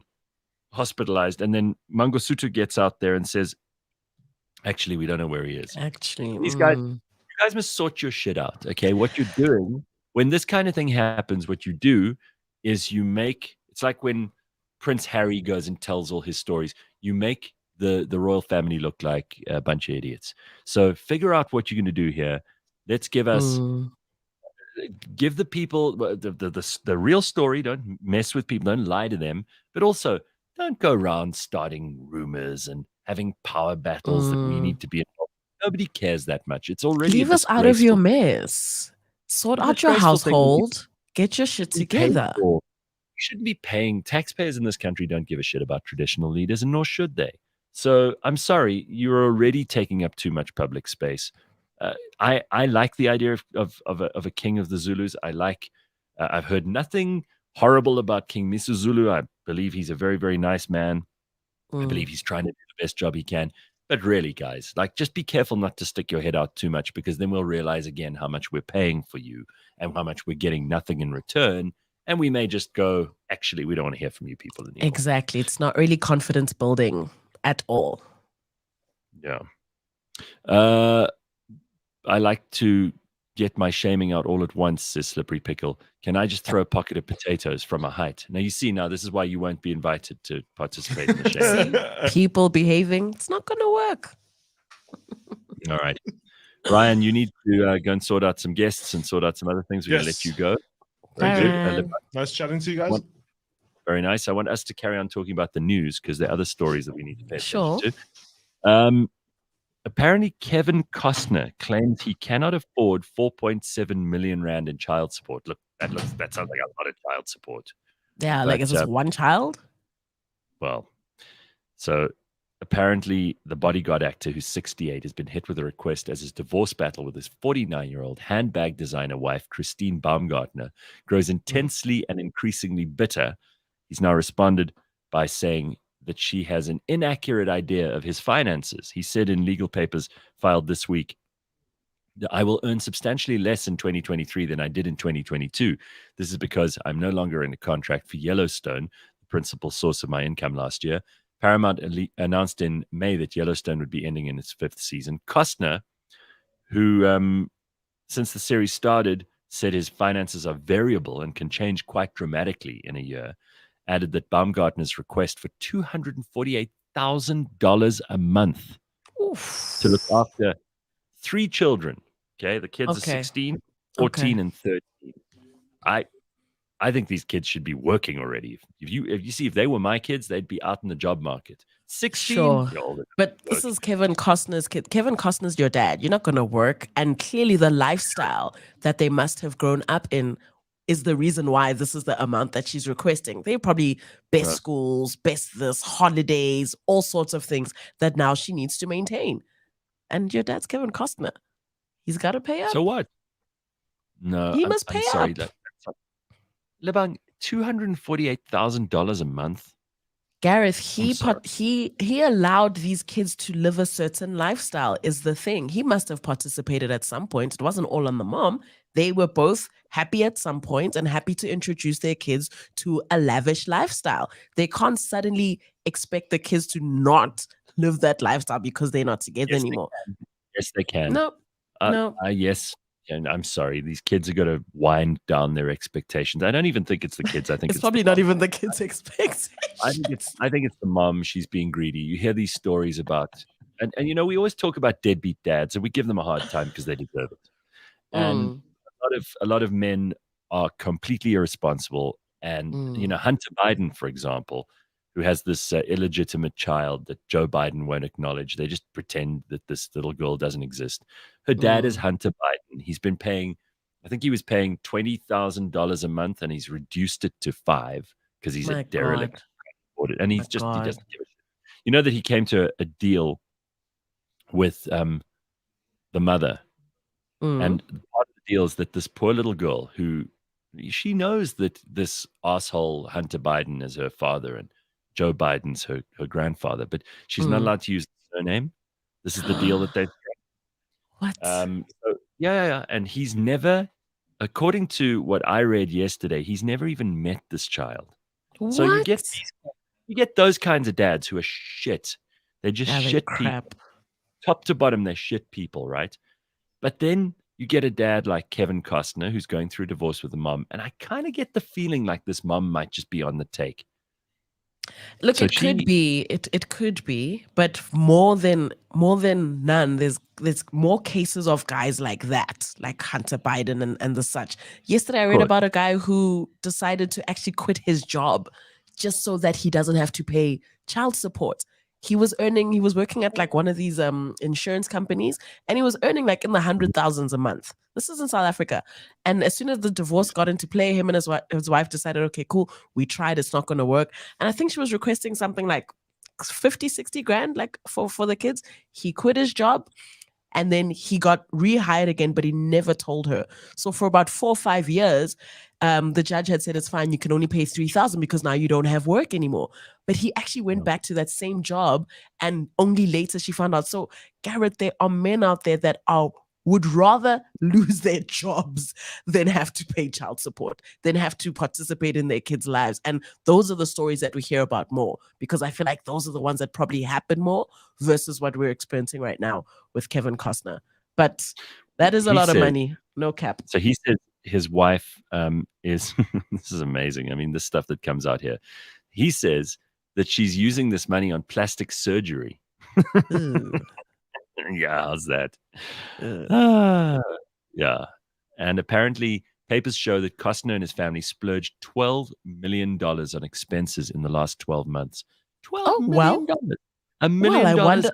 hospitalized. And then Mangosuthu gets out there and says, actually, we don't know where he is. Actually, These guys, you guys must sort your shit out. Okay, what you're doing when this kind of thing happens, what you do is you make, it's like when Prince Harry goes and tells all his stories, you make the royal family look like a bunch of idiots. So figure out what you're going to do here. Let's give us give the people the real story. Don't mess with people. Don't lie to them. But also, don't go around starting rumors and having power battles that we need to be involved. Nobody cares that much. It's already leave us out of your mess. Sort out your household. Get your shit together. You shouldn't be paying. Taxpayers in this country don't give a shit about traditional leaders, and nor should they. So I'm sorry, you're already taking up too much public space. I like the idea of a king of the Zulus. I like. I've heard nothing horrible about King Misuzulu. I believe he's a very, very nice man. I believe he's trying to do the best job he can. But really, guys, like, just be careful not to stick your head out too much, because then we'll realize again how much we're paying for you and how much we're getting nothing in return. And we may just go, actually, we don't want to hear from you people anymore. Exactly. It's not really confidence building at all. Yeah. I like to get my shaming out all at once, says Slippery Pickle. Can I just throw a pocket of potatoes from a height? Now, you see, now this is why you won't be invited to participate in the shaming. People behaving, it's not going to work. All right. Ryan, you need to go and sort out some guests and sort out some other things. We're going to let you go. Very good. Nice chatting to you guys. Very nice. I want us to carry on talking about the news, because there are other stories that we need to pay attention to. Apparently, Kevin Costner claims he cannot afford 4.7 million rand in child support. Look, that sounds like a lot of child support. Yeah, like, is this one child? Well, so apparently the Bodyguard actor, who's 68, has been hit with a request as his divorce battle with his 49-year-old handbag designer wife, Christine Baumgartner, grows intensely and increasingly bitter. He's now responded by saying that she has an inaccurate idea of his finances. He said in legal papers filed this week, I will earn substantially less in 2023 than I did in 2022. This is because I'm no longer in a contract for Yellowstone, the principal source of my income last year. Paramount announced in May that Yellowstone would be ending in its 5th season. Costner, who, since the series started, said his finances are variable and can change quite dramatically in a year, added that Baumgartner's request for $248,000 a month to look after 3 children. Okay, the kids are 16, 14, and 13. I think these kids should be working already. If you see, if they were my kids, they'd be out in the job market. 16. Sure. You're older. But this is Kevin Costner's kid. Kevin Costner's your dad. You're not going to work. And clearly the lifestyle that they must have grown up in is the reason why this is the amount that she's requesting. They're probably best schools, best this, holidays, all sorts of things that now she needs to maintain. And your dad's Kevin Costner. He's got to pay up. So what? No, He must pay I'm sorry. up. Lebang, $248,000 a month. Gareth, he allowed these kids to live a certain lifestyle is the thing. He must have participated at some point. It wasn't all on the mom. They were both happy at some point and happy to introduce their kids to a lavish lifestyle. They can't suddenly expect the kids to not live that lifestyle because they're not together anymore. Yes, they can. No. Yes. And I'm sorry, these kids are going to wind down their expectations. I don't even think it's the kids. I think it's probably not even the kids' expectations. I think it's the mom. She's being greedy. You hear these stories about, and we always talk about deadbeat dads, and we give them a hard time because they deserve it. And a lot of men are completely irresponsible. And Hunter Biden, for example, who has this illegitimate child that Joe Biden won't acknowledge. They just pretend that this little girl doesn't exist. Her dad is Hunter Biden. He's been paying, I think he was paying $20,000 a month, and he's reduced it to $5,000 because he's a derelict. And he doesn't give a shit. You know that he came to a deal with the mother. And part of the deal is that this poor little girl who, she knows that this asshole Hunter Biden is her father and Joe Biden's her grandfather, but she's not allowed to use the surname. This is the deal that they've What? Yeah. And he's never, according to what I read yesterday, he's never even met this child. What? So you get those kinds of dads who are shit. They're just shit people. Top to bottom, they're shit people, right? But then you get a dad like Kevin Costner who's going through a divorce with a mom, and I kind of get the feeling like this mom might just be on the take. Look, so it could be, but more than none, there's more cases of guys like that, like Hunter Biden and the such. Yesterday, I read about a guy who decided to actually quit his job just so that he doesn't have to pay child support. He was working at like one of these insurance companies, and he was earning like in the 100,000s a month. This is in South Africa. And as soon as the divorce got into play, him and his wife decided, okay, cool, we tried, it's not going to work. And I think she was requesting something like 50, 60 grand, like for the kids. He quit his job, and then he got rehired again, but he never told her. So for about 4 or 5 years, the judge had said, it's fine, you can only pay 3,000 because now you don't have work anymore. But he actually went back to that same job, and only later she found out. So Garrett, there are men out there that would rather lose their jobs than have to pay child support, than have to participate in their kids' lives. And those are the stories that we hear about more, because I feel like those are the ones that probably happen more versus what we're experiencing right now with Kevin Costner. But that is a lot of money, no cap. So he said his wife is, this is amazing. I mean, the stuff that comes out here. He says that she's using this money on plastic surgery. Yeah, how's that? Yeah. And apparently papers show that Costner and his family splurged $12 million on expenses in the last 12 months. $12 million. $1 million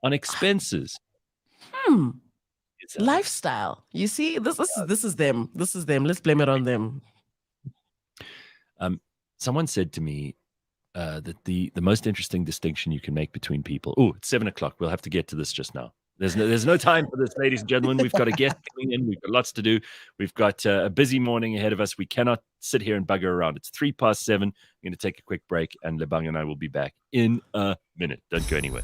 on expenses. Lifestyle. You see, this is them. This is them. Let's blame it on them. Someone said to me that the most interesting distinction you can make between people. Oh, it's 7:00. We'll have to get to this just now. There's no time for this, ladies and gentlemen. We've got a guest coming in. We've got lots to do. We've got a busy morning ahead of us. We cannot sit here and bugger around. It's 7:03. I'm going to take a quick break, and Lebang and I will be back in a minute. Don't go anywhere.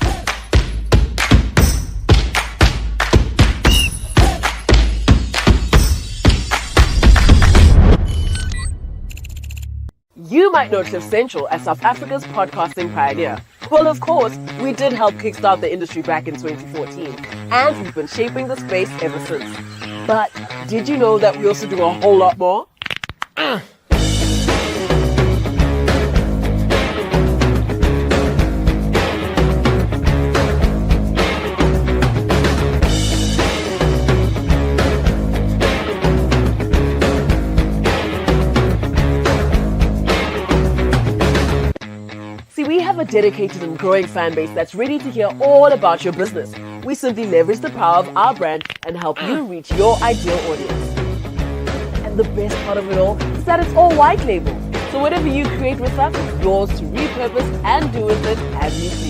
You might know Cliff Central as South Africa's podcasting pioneer. Well, of course, we did help kickstart the industry back in 2014, and we've been shaping the space ever since. But did you know that we also do a whole lot more? have a dedicated and growing fan base that's ready to hear all about your business. We simply leverage the power of our brand and help you reach your ideal audience. And the best part of it all is that it's all white label. So whatever you create with us is yours to repurpose and do with it as you see.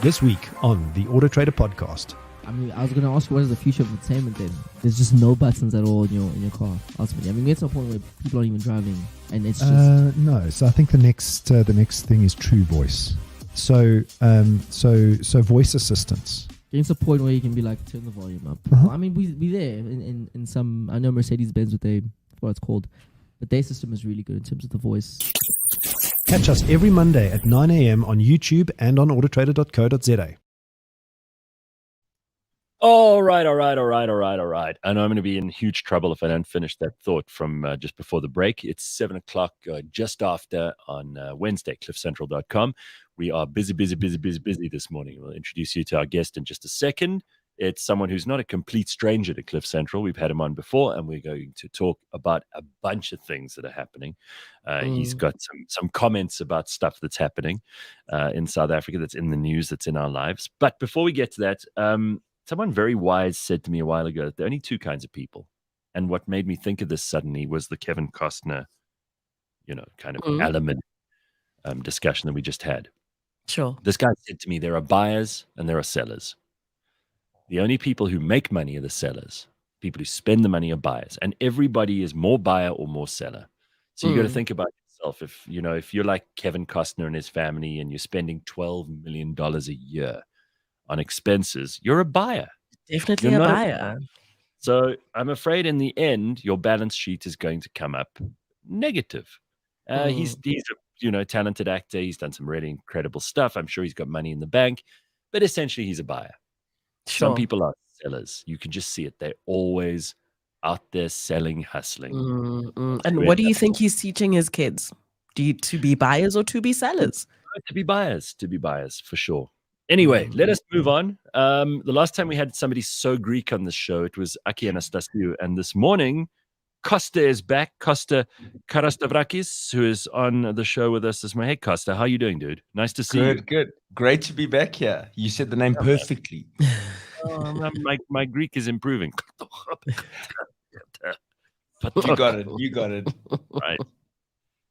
This week on the Auto Trader podcast. I mean, I was going to ask you, what is the future of entertainment then? There's just no buttons at all in your car, ultimately. I mean, it's to a point where people aren't even driving, and it's just... No, so I think the next thing is true voice. So voice assistants. Getting to a point where you can be like, turn the volume up. I mean, we there in some... I know Mercedes-Benz, what it's called, but their system is really good in terms of the voice. Catch us every Monday at 9 a.m. on YouTube and on autotrader.co.za. All right. I know I'm going to be in huge trouble if I don't finish that thought from just before the break. It's 7 o'clock, just after on Wednesday, cliffcentral.com. We are busy this morning. We'll introduce you to our guest in just a second. It's someone who's not a complete stranger to Cliff Central. We've had him on before, and we're going to talk about a bunch of things that are happening. He's got some comments about stuff that's happening in South Africa, that's in the news, that's in our lives. But before we get to that, someone very wise said to me a while ago that there are only two kinds of people. And what made me think of this suddenly was the Kevin Costner, kind of element discussion that we just had. Sure. This guy said to me, there are buyers and there are sellers. The only people who make money are the sellers. People who spend the money are buyers. And everybody is more buyer or more seller. So you got to think about yourself. If you're like Kevin Costner and his family and you're spending $12 million a year on expenses, you're a buyer. Definitely You're a not buyer. So I'm afraid in the end, your balance sheet is going to come up negative. He's a talented actor. He's done some really incredible stuff. I'm sure he's got money in the bank. But essentially, he's a buyer. Sure. Some people are sellers. You can just see it. They're always out there selling, hustling. And what do you think he's teaching his kids? To be buyers or to be sellers? To be buyers, for sure. Anyway, let us move on. The last time we had somebody so Greek on the show, it was Aki Anastasiou. And this morning, Costa is back. Costa Carastavrakis, who is on the show with us this morning. Hey, Costa, how you doing, dude? Nice to see you. Good. Great to be back here. You said the name perfectly. My Greek is improving. You got it. Right.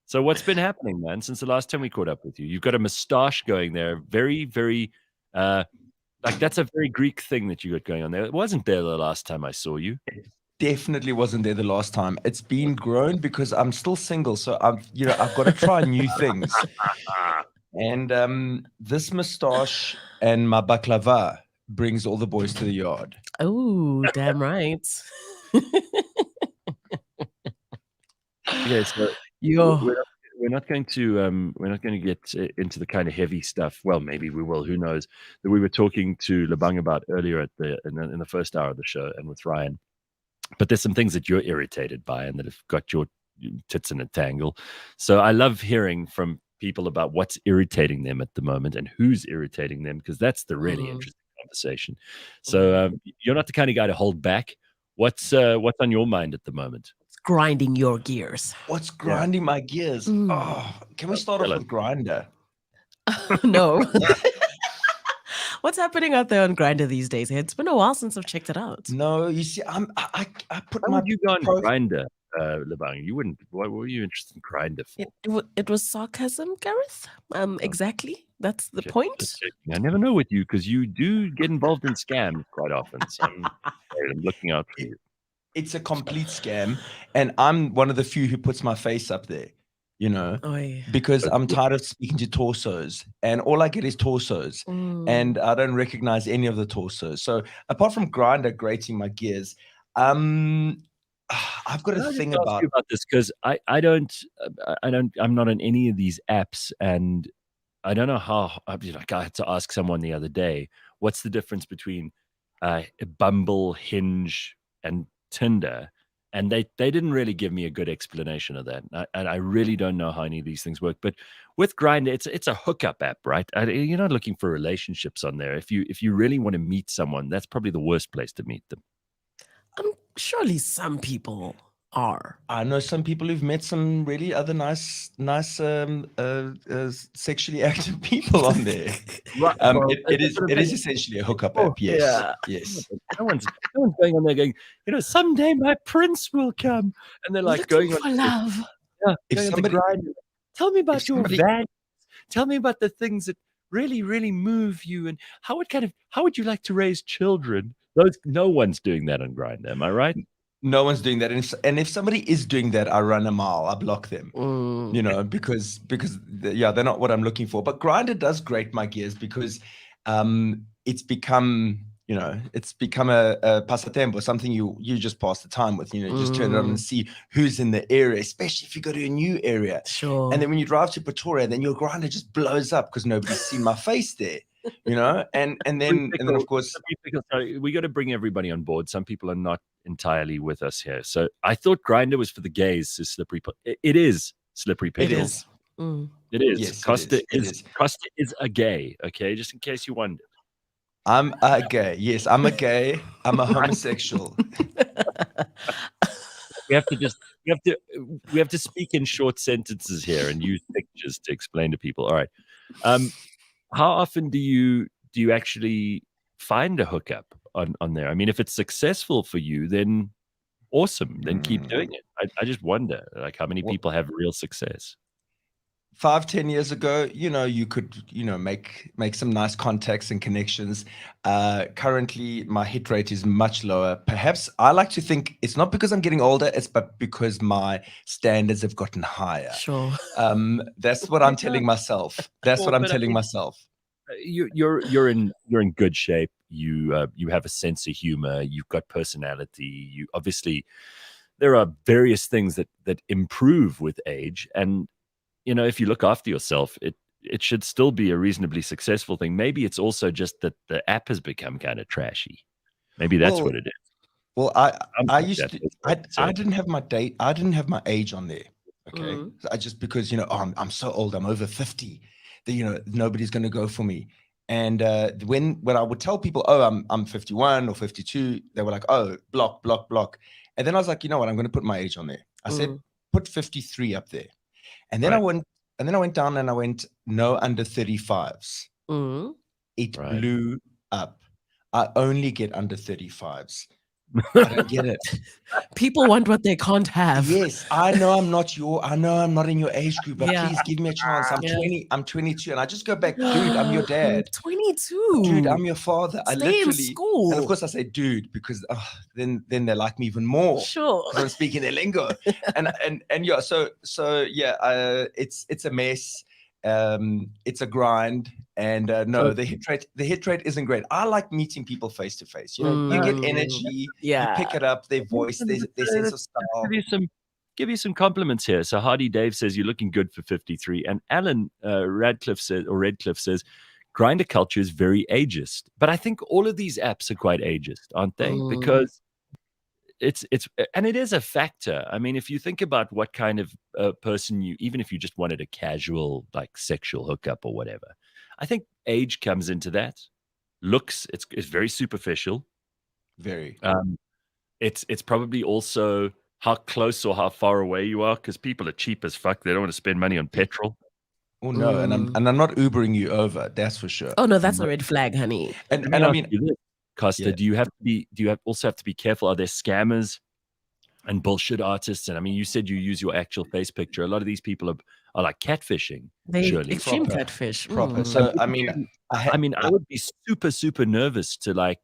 So what's been happening, man, since the last time we caught up with you? You've got a moustache going there. Very, very, that's a very Greek thing that you got going on there. It wasn't there the last time I saw you. Definitely wasn't there the last time. It's been grown because I'm still single. So I've got to try new things. And this moustache and my baklava brings all the boys to the yard. Oh, damn right. Okay, so we're not going to get into the kind of heavy stuff. Well, maybe we will. Who knows? That we were talking to Lebang about earlier in the first hour of the show, and with Ryan. But there's some things that you're irritated by and that have got your tits in a tangle. So I love hearing from people about what's irritating them at the moment and who's irritating them, because that's the really interesting conversation. So you're not the kind of guy to hold back. What's on your mind at the moment? It's grinding your gears. What's grinding my gears? Oh, can we start off with Grindr? No. What's happening out there on Grindr these days? It's been a while since I've checked it out. No, you see, I put How my would you go on Grindr, Lebang? You wouldn't. What were you interested in Grindr for? It was sarcasm, Gareth. Exactly. That's the point. Just checking. I never know with you because you do get involved in scams quite often. So I'm looking out for you. It's a complete scam, and I'm one of the few who puts my face up there. Because I'm tired of speaking to torsos, and all I get is torsos, and I don't recognize any of the torsos. So apart from Grindr grating my gears, I've got a thing about this because I'm not on any of these apps, and I don't know how. I had to ask someone the other day, what's the difference between Bumble, Hinge, and Tinder? And they didn't really give me a good explanation of that. And I really don't know how any of these things work. But with Grindr, it's a hookup app, right? You're not looking for relationships on there. If you really want to meet someone, that's probably the worst place to meet them. Surely some people are. I know some people who've met some really other nice sexually active people on there. Right. It is essentially a hookup app. Yes, yes. No one's going on there going, someday my prince will come, and they're like Looking going for on love. If somebody, tell me about your values. Tell me about the things that really, really move you, and how would you like to raise children? No one's doing that on Grindr. Am I right? No one's doing that, and if somebody is doing that, I run a mile. I block them, because they're not what I'm looking for. But Grindr does grate my gears because it's become a passatempo, something you just pass the time with. Just turn it on and see who's in the area, especially if you go to a new area. Sure. And then when you drive to Pretoria, then your Grindr just blows up because nobody's seen my face there. And then of course we got to bring everybody on board. Some people are not entirely with us here. So I thought Grindr was for the gays, so slippery. It is slippery pickles. It is. Yes, Costa it is. Costa is a gay. Okay, just in case you wondered. I'm a gay. Yes, I'm a gay. I'm a homosexual. We have to speak in short sentences here and use pictures to explain to people. All right. How often do you actually find a hookup on there? I mean, if it's successful for you, then awesome. Then keep doing it. I just wonder, how many people have real success? 5-10 years ago, you could, make some nice contacts and connections. Currently, my hit rate is much lower. Perhaps I like to think it's not because I'm getting older, but because my standards have gotten higher. Sure. That's what I'm telling myself. You're in good shape. You have a sense of humor. You've got personality. You obviously, there are various things that improve with age, and if you look after yourself, it should still be a reasonably successful thing. Maybe it's also just that the app has become kind of trashy. Maybe that's what it is. Well, I didn't have my date. I didn't have my age on there. Okay. So just because, I'm so old, I'm over 50, that, nobody's going to go for me. And when I would tell people, I'm 51 or 52, they were like, oh, block. And then I was like, you know what? I'm going to put my age on there. I said, put 53 up there. And then I went down and I went, no under 35s. It blew up. I only get under 35s. I don't get it. People want what they can't have. Yes, I know I'm not in your age group, but please give me a chance. I'm 22, and I just go back, dude, I'm your dad. 22. Dude, I'm your father. Stay in school. And of course I say dude, because then they like me even more. Sure. Because I'm speaking their lingo. and yeah, it's a mess. It's a grind, and the hit rate isn't great. I like meeting people face to face. You get energy, you pick it up, their voice, their sense of style. Give you some compliments here. So Hardy Dave says you're looking good for 53, and Alan Redcliffe says Grindr culture is very ageist. But I think all of these apps are quite ageist, aren't they? Because it is a factor. I mean, if you think about what kind of person even if you just wanted a casual like sexual hookup or whatever, I think age comes into that. Looks, it's very superficial. Very. It's probably also how close or how far away you are, because people are cheap as fuck. They don't want to spend money on petrol. Oh no, and I'm not Ubering you over. That's for sure. Oh no, that's a red flag, honey. And I I mean, mean, Costa, Yeah. do you also have to be careful? Are there scammers and bullshit artists? And I mean, you said you use your actual face picture. A lot of these people are like catfishing. They surely. extreme Proper. catfish. proper. Mm. So I mean, I would be super, super nervous to like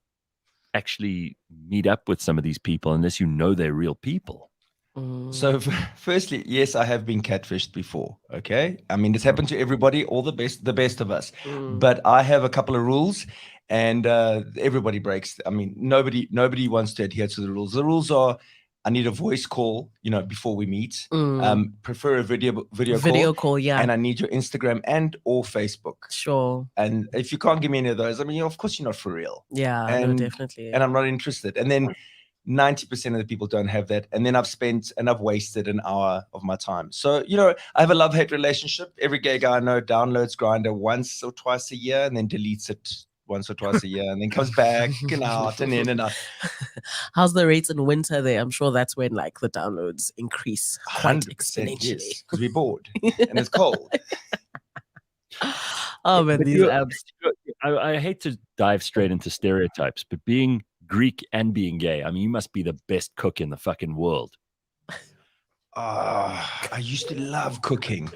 actually meet up with some of these people unless you know they're real people. So firstly, yes, I have been catfished before. Okay, I mean it's happened to everybody, all the best of us. But I have a couple of rules, and everybody breaks. I mean, nobody wants to adhere to the rules. The rules are: I need a voice call, before we meet. Prefer a video call, yeah. and I need your Instagram and or Facebook. Sure. And if you can't give me any of those, I mean, of course you're not for real. Yeah, no, And- definitely. And I'm not interested. And then 90% of the people don't have that. And then I've wasted an hour of my time. So, I have a love-hate relationship. Every gay guy I know downloads Grindr once or twice a year and then deletes it once or twice a year and then comes back and out and in and out. How's the rates in winter there? I'm sure that's when like the downloads increase quite 100%, exponentially. yes, because we're bored and it's cold. Oh man, But these apps. I hate to dive straight into stereotypes, but being Greek and being gay, I mean, you must be the best cook in the fucking world. I used to love cooking.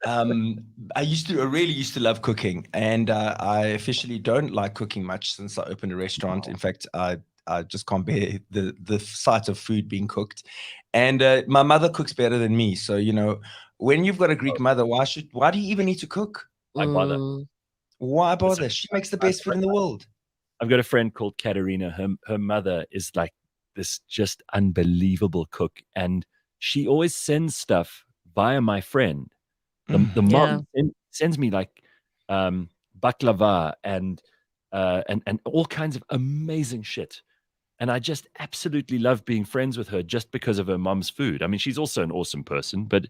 I really used to love cooking, and I officially don't like cooking much since I opened a restaurant. In fact, I just can't bear the sight of food being cooked. And my mother cooks better than me. So, when you've got a Greek mother, why do you even need to cook? Why bother? Why bother? She makes the best food in the world. I've got a friend called Katerina. Her mother is like this just unbelievable cook, and she always sends stuff via my friend. The mom sends me like baklava and all kinds of amazing shit. And I just absolutely love being friends with her just because of her mom's food. I mean, she's also an awesome person, but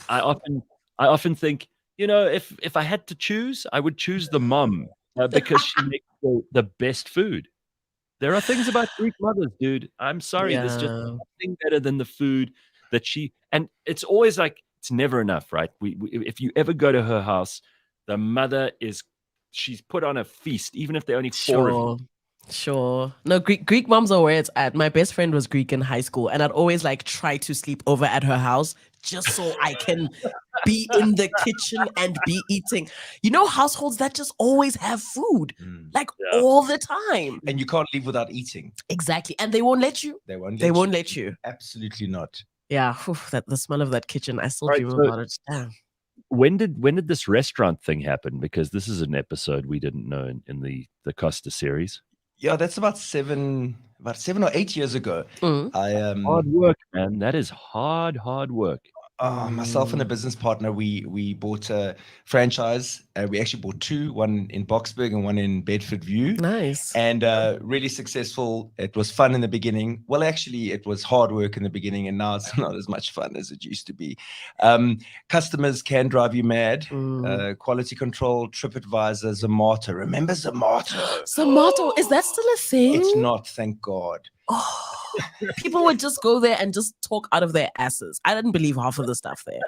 I often think, if I had to choose, I would choose the mom because she makes the best food. There are things about Greek mothers, dude. I'm sorry. There's just nothing better than the food that and it's always like, it's never enough, right? We if you ever go to her house, the mother she's put on a feast, even if they're only four of you. Sure. No, Greek moms are where it's at. My best friend was Greek in high school, and I'd always like try to sleep over at her house just so I can be in the kitchen and be eating. Households that just always have food, all the time. And you can't live without eating. Exactly. And they won't let you. They won't let you. Absolutely not. Yeah. The smell of that kitchen. I still dream about it. Damn. When did this restaurant thing happen? Because this is an episode we didn't know in the Costa series. Yeah, that's about 7 or 8 years ago. Hard work, man. That is hard work. Myself and a business partner, we bought a franchise. We actually bought two, one in Boksburg and one in Bedford View. Nice. And really successful. It was fun in the beginning. Well, actually, it was hard work in the beginning, and now it's not as much fun as it used to be. Customers can drive you mad. Quality control, TripAdvisor, Zomato. Remember Zomato? Zomato, is that still a thing? It's not, thank God. People would just go there and just talk out of their asses. I didn't believe half of the stuff there.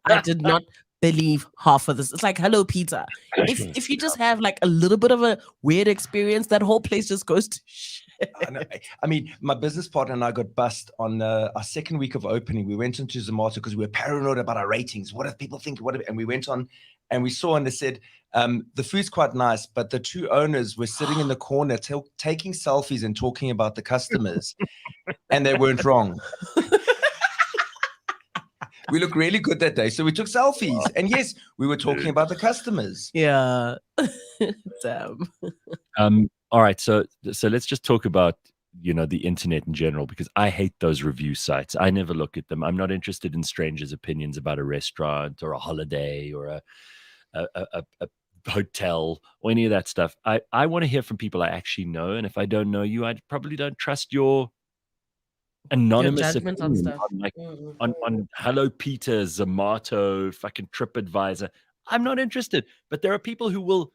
I did not believe half of this. It's like Hello Peter. If you just have like a little bit of a weird experience, that whole place just goes to shit. I mean, my business partner and I got bust on our second week of opening. We went into Zomato because we were paranoid about our ratings. What if people think? And we went on and we saw, and they said, the food's quite nice, but the two owners were sitting in the corner taking selfies and talking about the customers, and they weren't wrong. We looked really good that day, so we took selfies, and yes, we were talking about the customers. Yeah. Damn. All right, so let's just talk about the internet in general, because I hate those review sites. I never look at them. I'm not interested in strangers' opinions about a restaurant or a holiday or a hotel or any of that stuff. I want to hear from people I actually know, and if I don't know you, I probably don't trust your anonymous judgment on opinion stuff. on like on Hello Peter, Zomato, fucking TripAdvisor. I'm not interested. But there are people who will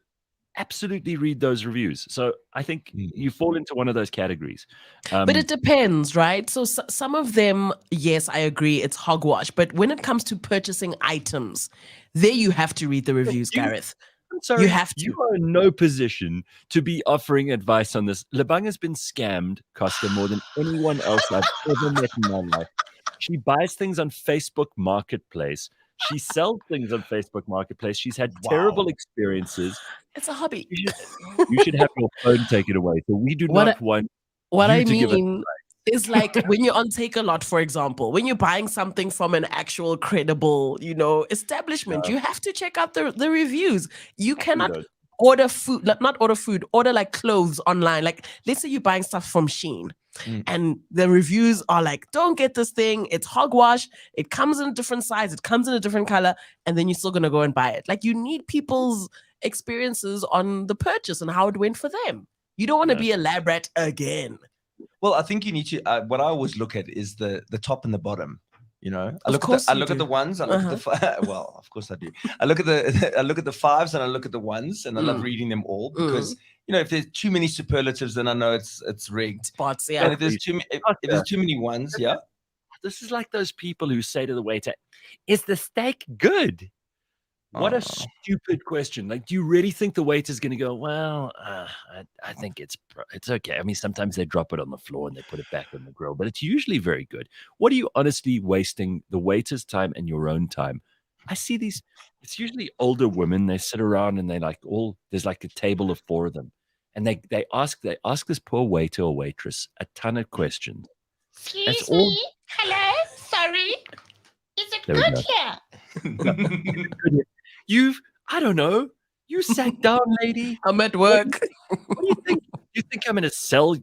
absolutely read those reviews. So I think you fall into one of those categories. But it depends, right? So some of them, yes, I agree, it's hogwash. But when it comes to purchasing items, there you have to read the reviews, Gareth. I'm sorry, you have to. You are in no position to be offering advice on this. Lebang has been scammed, Costa, more than anyone else I've ever met in my life. She buys things on Facebook Marketplace. She sells things on Facebook Marketplace. She's had terrible experiences. It's a hobby. You should have your phone taken away. So we do not want what you I to give us mean is like when you're on Take-A-Lot, for example, when you're buying something from an actual credible, establishment, you have to check out the reviews. You cannot order food, not order food, order like clothes online. Like, let's say you're buying stuff from Shein. And the reviews are like, don't get this thing. It's hogwash. It comes in a different size. It comes in a different color. And then you're still going to go and buy it. Like, you need people's experiences on the purchase and how it went for them. You don't want to be a lab rat again. Well, I think you need to. What I always look at is the top and the bottom. I look at the ones. I look at the well, of course I do. I look at the fives and I look at the ones, and I love reading them all because if there's too many superlatives, then I know it's rigged. Spots, yeah. And if there's too many ones, yeah. This is like those people who say to the waiter, "Is the steak good?" What a stupid question. Like, do you really think the waiter's going to go, well, I think it's okay. I mean, sometimes they drop it on the floor and they put it back on the grill, but it's usually very good. What are you honestly wasting the waiter's time and your own time? I see these, it's usually older women. They sit around and they there's like a table of 4 of them. And they ask this poor waiter or waitress a ton of questions. Excuse me? Hello? Sorry? Is it good here? I don't know. You sat down, lady. I'm at work. What do you think? You think I'm going to sell?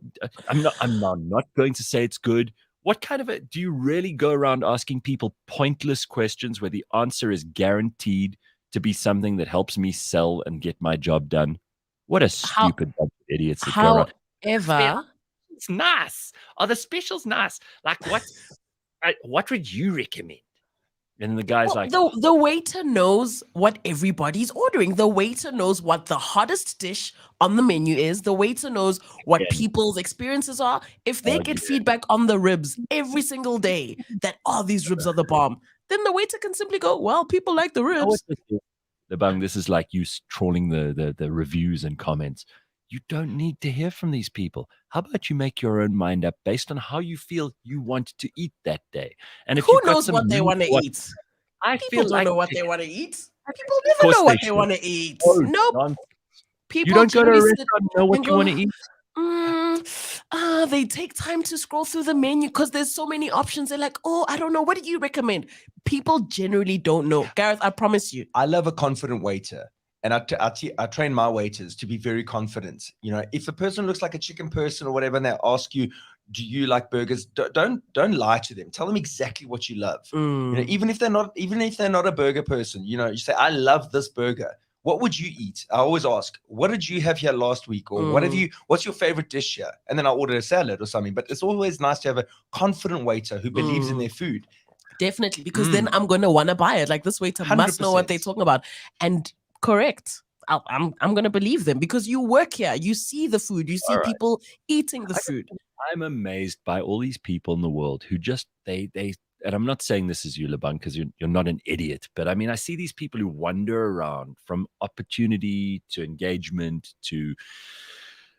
I'm not going to say it's good. What kind of do you really go around asking people pointless questions where the answer is guaranteed to be something that helps me sell and get my job done? What a stupid bunch of idiots. However, it's nice. Are the specials nice? Like what would you recommend? And the guy's like, the waiter knows what everybody's ordering. The waiter knows what the hottest dish on the menu is. The waiter knows what people's experiences are. If they get feedback on the ribs every single day that, these ribs are the bomb, then the waiter can simply go, well, people like the ribs. Lebang, this is like you trawling the reviews and comments. You don't need to hear from these people. How about you make your own mind up based on how you feel you want to eat that day? And if who knows what they want to eat? People don't know what they want to eat. People never know what they want to eat. Nope. People you don't go to a restaurant and know what you want to eat. They take time to scroll through the menu because there's so many options. They're like, I don't know. What do you recommend? People generally don't know. Gareth, I promise you. I love a confident waiter. And I train my waiters to be very confident. If a person looks like a chicken person or whatever, and they ask you, do you like burgers? Don't lie to them. Tell them exactly what you love. Even if they're not a burger person, you say, I love this burger. What would you eat? I always ask, what did you have here last week? Or what's your favorite dish here? And then I'll order a salad or something. But it's always nice to have a confident waiter who believes in their food. Definitely, because then I'm going to want to buy it. Like, this waiter 100%. Must know what they're talking about. And correct. I'm going to believe them because you work here. You see the food. You see people eating the food. I'm amazed by all these people in the world who just, they and I'm not saying this is you, Lebang, because you're not an idiot, but I mean, I see these people who wander around from opportunity to engagement to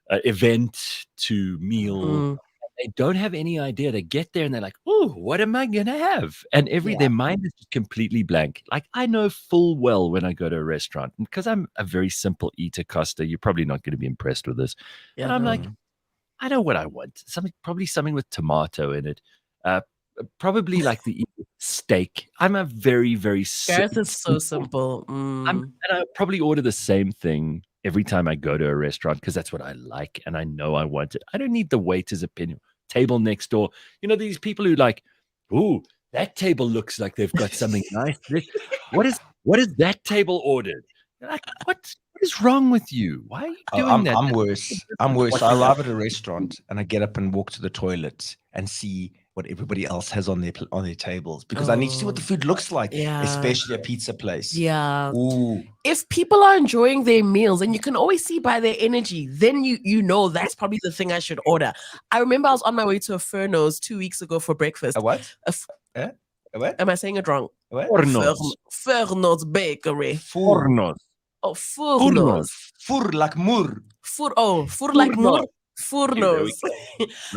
event to meal. They don't have any idea. They get there and they're like, oh, what am I going to have? And their mind is just completely blank. Like, I know full well when I go to a restaurant, and because I'm a very simple eater, Costa, you're probably not going to be impressed with this. And I'm like, I know what I want. Probably something with tomato in it. Probably like the steak. I'm a very, very Gareth is so simple. And I probably order the same thing every time I go to a restaurant because that's what I like and I know I want it. I don't need the waiter's opinion. Table next door. These people who like, ooh, that table looks like they've got something nice. What is that table ordered? Like, what is wrong with you? Why are you doing that? I'm worse. I arrive at a restaurant and I get up and walk to the toilet and see what everybody else has on their tables, because I need to see what the food looks like, especially a pizza place. Yeah. Ooh. If people are enjoying their meals, and you can always see by their energy, then you know that's probably the thing I should order. I remember I was on my way to a Furnos 2 weeks ago for breakfast. A what? A what? Am I saying it wrong? What? Furnos Bakery. Furnos. Oh, Furnos. Fur like mur. Fur like mur. Furnos.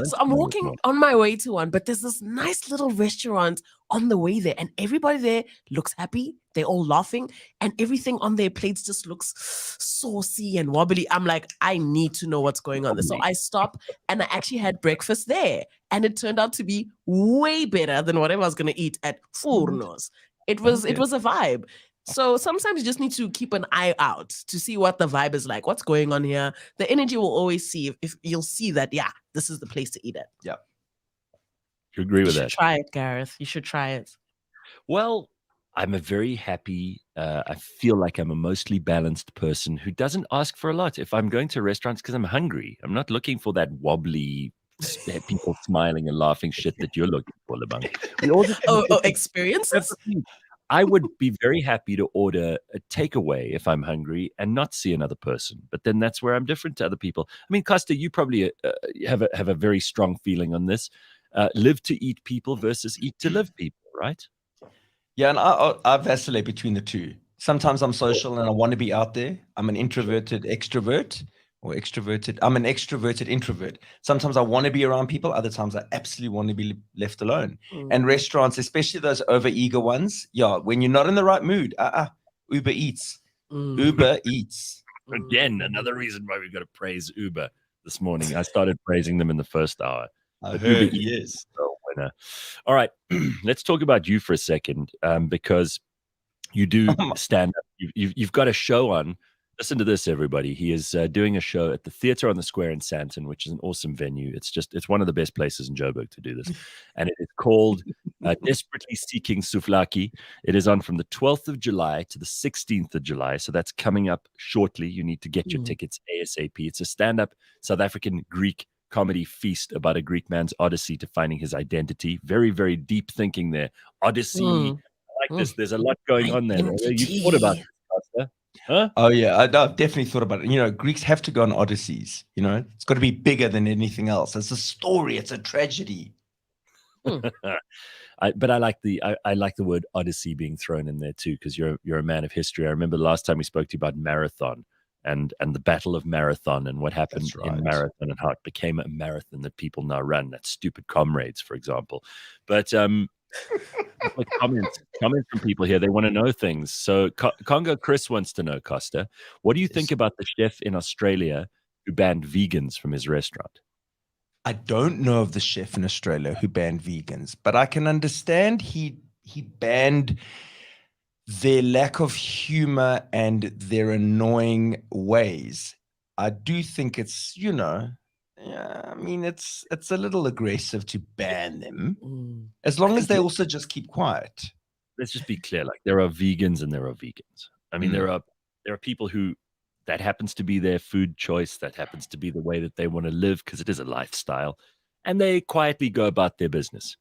So I'm walking on my way to one, but there's this nice little restaurant on the way there, and everybody there looks happy. They're all laughing, and everything on their plates just looks saucy and wobbly. I'm like, I need to know what's going on there. So I stop, and I actually had breakfast there, and it turned out to be way better than whatever I was going to eat at Furnos. It was a vibe. So sometimes you just need to keep an eye out to see what the vibe is like, what's going on here. The energy will always see if you'll see that, this is the place to eat it. Yeah. You agree with that? You should try it, Gareth. You should try it. Well, I'm a very happy, I feel like I'm a mostly balanced person who doesn't ask for a lot. If I'm going to restaurants because I'm hungry, I'm not looking for that wobbly people smiling and laughing shit that you're looking for, Lebang. Experiences? I would be very happy to order a takeaway if I'm hungry and not see another person. But then that's where I'm different to other people. I mean, Costa, you probably have a very strong feeling on this. Live to eat people versus eat to live people, right? Yeah, and I vacillate between the two. Sometimes I'm social and I want to be out there. I'm an introverted extrovert. Or extroverted. I'm an extroverted introvert. Sometimes I want to be around people. Other times I absolutely want to be left alone. And restaurants, especially those over-eager ones, when you're not in the right mood, Uber Eats. Uber Eats. Again, another reason why we've got to praise Uber this morning. I started praising them in the first hour. I heard, yes. All right, let's talk about you for a second, because you do stand up. You've got a show on. Listen to this, everybody. He is doing a show at the Theatre on the Square in Sandton, which is an awesome venue. It's one of the best places in Joburg to do this. And it is called Desperately Seeking Souvlaki. It is on from the 12th of July to the 16th of July. So that's coming up shortly. You need to get your tickets ASAP. It's a stand-up South African Greek comedy feast about a Greek man's odyssey to finding his identity. Very, very deep thinking there. Odyssey. I like this. There's a lot going on there. You thought about this, Costa? Huh? Oh yeah, I've definitely thought about it. Greeks have to go on odysseys. It's got to be bigger than anything else. It's a story. It's a tragedy. But I like the word odyssey being thrown in there too, because you're a man of history. I remember the last time we spoke to you about Marathon and the Battle of Marathon and what happened in Marathon and how it became a marathon that people now run. That stupid Comrades, for example. But comments from people here. They want to know things. So Congo Chris wants to know, Costa, what do you think about the chef in Australia who banned vegans from his restaurant? I don't know of the chef in Australia who banned vegans, but I can understand he banned their lack of humor and their annoying ways. I do think it's, it's a little aggressive to ban them, as long as they also just keep quiet. Let's just be clear. Like, there are vegans and there are vegans. I mean, there are people who that happens to be their food choice. That happens to be the way that they want to live, because it is a lifestyle, and they quietly go about their business.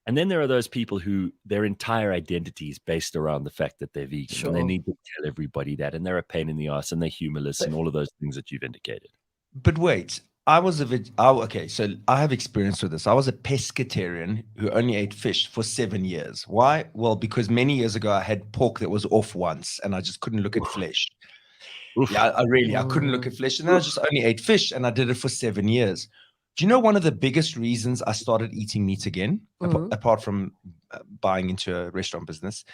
And then there are those people who their entire identity is based around the fact that they're vegan, and they need to tell everybody that, and they're a pain in the ass, and they're humorless, and all of those things that you've indicated. But wait, so I have experience with this. I was a pescatarian who only ate fish for 7 years. Why? Well, because many years ago I had pork that was off once, and I just couldn't look at flesh. Yeah, I couldn't look at flesh, and then I just only ate fish, and I did it for 7 years. Do you know one of the biggest reasons I started eating meat again, apart from buying into a restaurant business,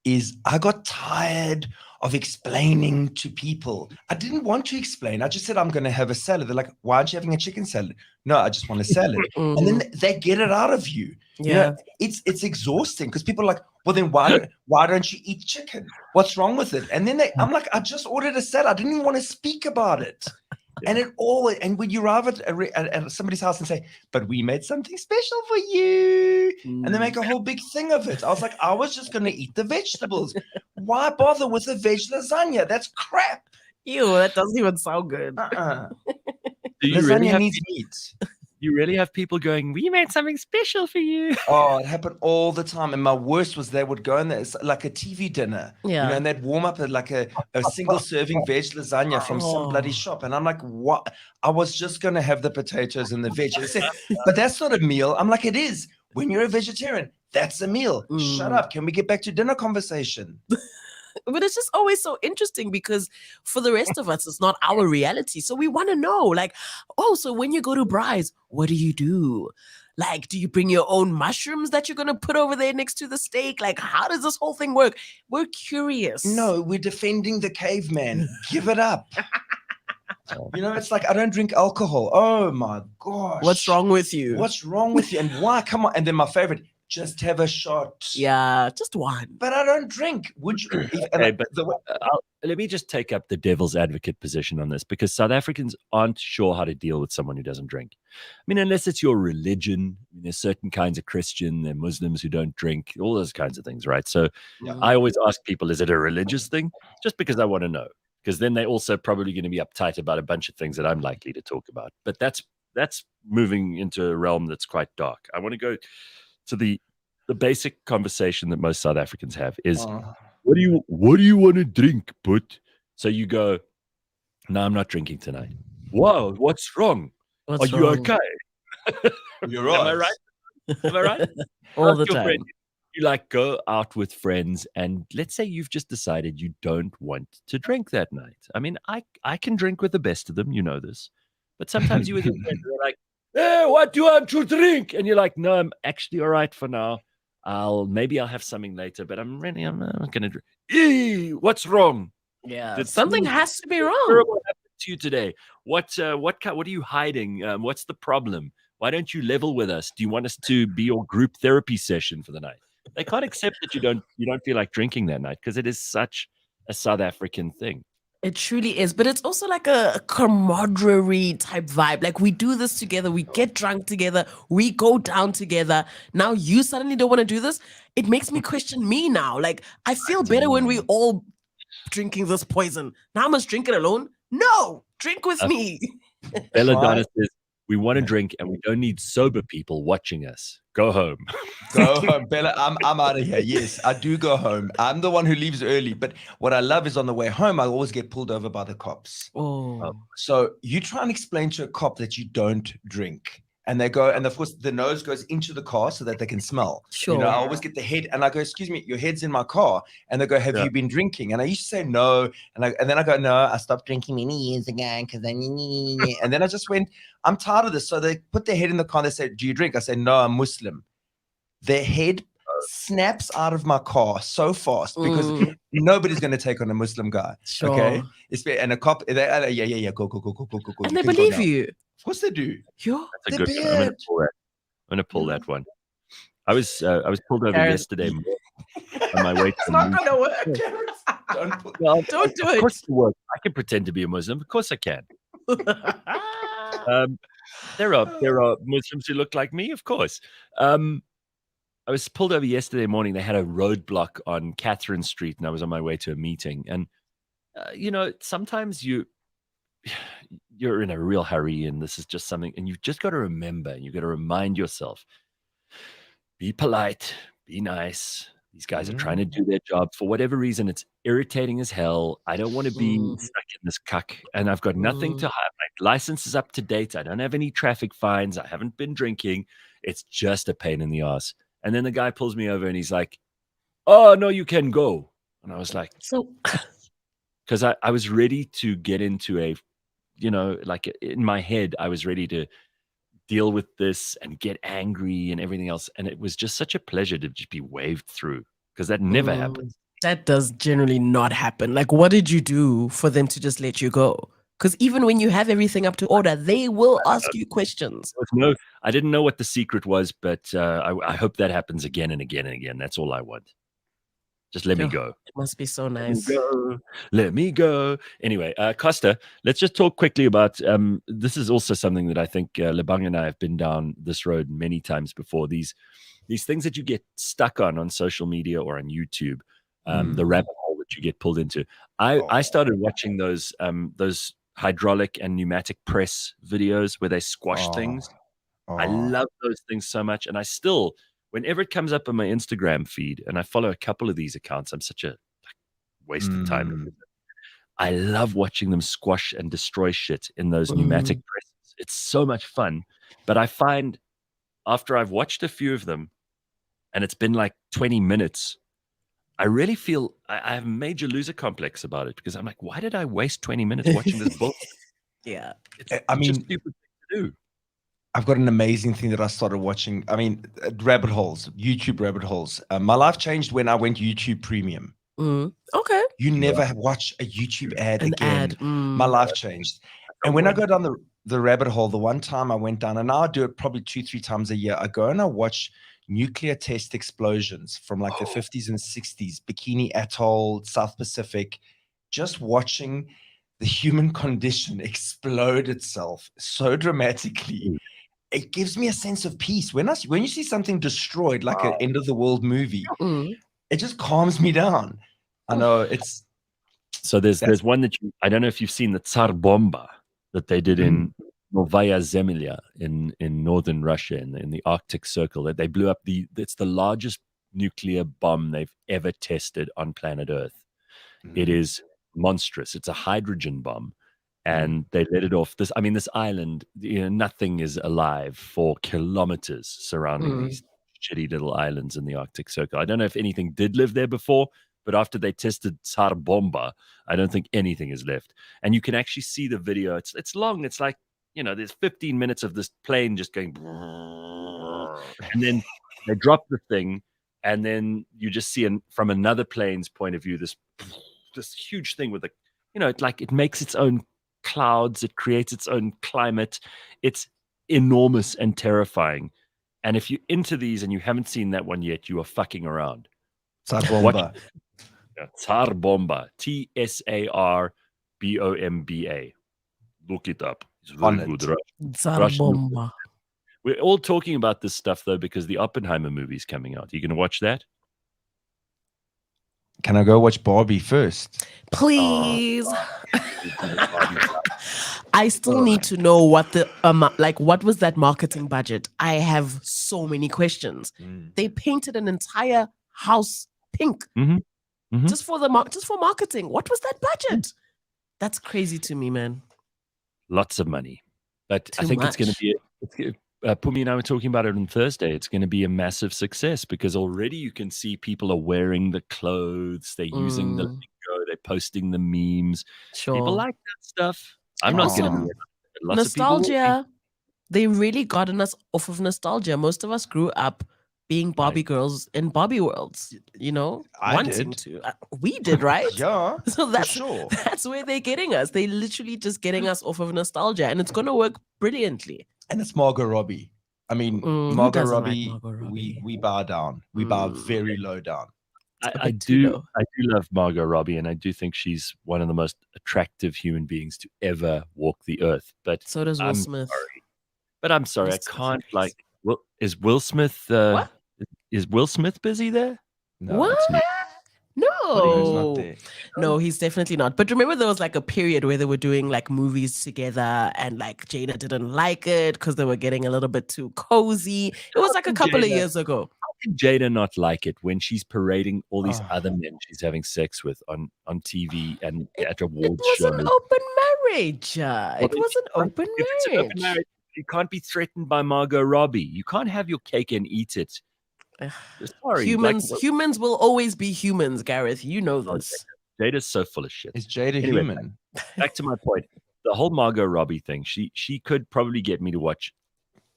is I got tired of explaining to people. I didn't want to explain. I just said, I'm going to have a salad. They're like, why aren't you having a chicken salad? No, I just want a salad. And then they get it out of you. It's exhausting, because people are like, well, then why don't you eat chicken? What's wrong with it? And then I'm like, I just ordered a salad. I didn't even want to speak about it. And when you arrive at somebody's house and say, but we made something special for you, and they make a whole big thing of it. I was like, I was just going to eat the vegetables. Why bother with a veg lasagna? That's crap. Ew, that doesn't even sound good. Do you lasagna really needs meat. You really have people going, we made something special for you. Oh, it happened all the time. And my worst was they would go in there, it's like a TV dinner, Yeah. and they'd warm up like a single serving veg lasagna from some bloody shop. And I'm like, what? I was just going to have the potatoes and the veg. They said, but that's not a meal. I'm like, it is. When you're a vegetarian, that's a meal. Shut up. Can we get back to dinner conversation? But it's just always so interesting because for the rest of us, it's not our reality. So we want to know, like, oh, so when you go to Brides, what do you do? Like, do you bring your own mushrooms that you're going to put over there next to the steak? Like, how does this whole thing work? We're curious. No, we're defending the caveman. Give it up. You know, it's like, I don't drink alcohol. Oh my gosh. What's wrong with you? What's wrong with you? And why? Come on. And then my favorite, just have a shot. Yeah, just one. But I don't drink. Would you? Okay, but let me just take up the devil's advocate position on this, because South Africans aren't sure how to deal with someone who doesn't drink. I mean, unless it's your religion, there's certain kinds of Christian, there are Muslims who don't drink, all those kinds of things, right? So I always ask people, is it a religious thing? Just because I want to know, because then they're also probably going to be uptight about a bunch of things that I'm likely to talk about. But that's moving into a realm that's quite dark. I want to go to the basic conversation that most South Africans have is, what do you want to drink, Put? So you go, no, I'm not drinking tonight. Whoa, what's wrong? Are you okay? You're right. Am I right? Am I right? All the time. You like go out with friends, and let's say you've just decided you don't want to drink that night. I mean, I can drink with the best of them, you know this. But sometimes you with your friends are like, hey, what do you want to drink? And you're like, no, I'm actually all right for now. Maybe I'll have something later, but I'm not going to drink. What's wrong? Yeah, something has to be wrong. What happened to you today? What are you hiding? What's the problem? Why don't you level with us? Do you want us to be your group therapy session for the night? They can't accept that you don't feel like drinking that night, because it is such a South African thing. It truly is, but it's also like a camaraderie type vibe. Like, we do this together, we get drunk together, we go down together. Now you suddenly don't want to do this. It makes me question me now. Like, I feel better when we all drinking this poison. Now I must drink it alone? No, drink with me. Belladonna says, we want to drink and we don't need sober people watching us. Go home. Go home, Bella. I'm out of here. Yes, I do go home. I'm the one who leaves early. But what I love is on the way home, I always get pulled over by the cops. So you try and explain to a cop that you don't drink. And they go, and of course the nose goes into the car so that they can smell. Sure. You know, I always get the head, and I go, excuse me, your head's in my car. And they go, have you been drinking? And I used to say no. And then I go, no, I stopped drinking many years ago because and then I just went, I'm tired of this. So they put their head in the car and they say, do you drink? I say, no, I'm Muslim. Their head snaps out of my car so fast because nobody's going to take on a Muslim guy. Sure. Okay. And a cop, go. And they believe you. Of course they do. That's a good one. I'm going to pull that one. I was pulled over yesterday on my way to It's not going to work. Don't do it. Of course it works. I can pretend to be a Muslim. Of course I can. There are Muslims who look like me, of course. I was pulled over yesterday morning. They had a roadblock on Catherine Street, and I was on my way to a meeting. And sometimes you're in a real hurry, and this is just something, and you've just got to remember, and you've got to remind yourself, be polite, be nice. These guys are trying to do their job. For whatever reason, it's irritating as hell. I don't want to be stuck in this cuck, and I've got nothing to hide. My license is up to date. I don't have any traffic fines. I haven't been drinking. It's just a pain in the ass. And then the guy pulls me over and he's like, oh, no, you can go. And I was like, so, because I was ready to get into a, like in my head, I was ready to deal with this and get angry and everything else. And it was just such a pleasure to just be waved through, because that never happens. That does generally not happen. Like, what did you do for them to just let you go? Because even when you have everything up to order, they will ask you questions. No, I didn't know what the secret was, but I hope that happens again and again and again. That's all I want. Just let me go. It must be so nice. Let me go. Anyway, Costa, let's just talk quickly about, this is also something that I think Lebang and I have been down this road many times before. These things that you get stuck on social media or on YouTube, the rabbit hole that you get pulled into. I started watching those hydraulic and pneumatic press videos where they squash things. I love those things so much. And I still, whenever it comes up on my Instagram feed, and I follow a couple of these accounts, I'm such a waste of time. I love watching them squash and destroy shit in those pneumatic presses. It's so much fun. But I find after I've watched a few of them, and it's been like 20 minutes, I really feel I have a major loser complex about it, because I'm like, why did I waste 20 minutes watching this book? Yeah. It's such a stupid thing to do. I've got an amazing thing that I started watching. I mean, rabbit holes, YouTube rabbit holes. My life changed when I went YouTube Premium. Okay. You never watch a YouTube ad again. Ad. My life changed. And when I go down the rabbit hole, the one time I went down, and now I do it probably 2-3 times a year, I go and I watch nuclear test explosions from like the 50s and 60s, Bikini Atoll, South Pacific, just watching the human condition explode itself so dramatically. It gives me a sense of peace. When you see something destroyed, like an end of the world movie, it just calms me down. I know it's. So there's one that I don't know if you've seen, the Tsar Bomba that they did in Novaya Zemlya in northern Russia in the Arctic Circle. That they blew up it's the largest nuclear bomb they've ever tested on planet Earth. It is monstrous. It's a hydrogen bomb, and they let it off. This island, nothing is alive for kilometers surrounding these shitty little islands in the Arctic Circle. I don't know if anything did live there before, but after they tested Tsar Bomba, I don't think anything is left. And you can actually see the video. It's long. It's like, there's 15 minutes of this plane just going, and then they drop the thing, and then you just see from another plane's point of view this huge thing with it makes its own clouds. It creates its own climate. It's enormous and terrifying. And if you're into these and you haven't seen that one yet, you are fucking around. Tsar Bomba. Tsar Bomba. TSARBOMBA. Look it up. It's very good. Tsar Bomba. We're all talking about this stuff, though, because the Oppenheimer movie's coming out. Are you going to watch that? Can I go watch Barbie first? Please. I still need to know what what was that marketing budget? I have so many questions. They painted an entire house pink just for marketing. What was that budget? That's crazy to me, man. Lots of money, but Too I think much. it's going to be. Pumi and I were talking about it on Thursday. It's going to be a massive success because already you can see people are wearing the clothes, they're using the lingo, they're posting the memes. Sure. People like that stuff. I'm not going to be. Lots of people will be. Nostalgia. They really gotten us off of nostalgia. Most of us grew up being Barbie girls in Barbie worlds, I wanting did. to. We did, right? Yeah, So for sure. that's where they're getting us. They literally just getting us off of nostalgia, and it's going to work brilliantly. And it's Margot Robbie. I mean, Who Margot doesn't like Robbie, Margot Robbie? we bow down. We bow very low down. I do love Margot Robbie, and I do think she's one of the most attractive human beings to ever walk the earth. But So does Will I'm Smith. sorry. But I'm sorry, I Will Smith can't is like. Well, is Will Smith? What? Is Will Smith busy there? No, What? it's not. He's No. not there. No, he's definitely not. But remember, there was like a period where they were doing like movies together, and like Jada didn't like it because they were getting a little bit too cozy. It was like a couple of years ago. How can Jada not like it when she's parading all these other men she's having sex with on TV and at It award was shows? an open marriage. It was an open If it's an open marriage. marriage, you can't be threatened by Margot Robbie. You can't have your cake and eat it. Sorry, Humans will always be humans, Gareth. You know this. Jada's so full of shit. Is Jada Anyway, human? Back to my point. The whole Margot Robbie thing. She could probably get me to watch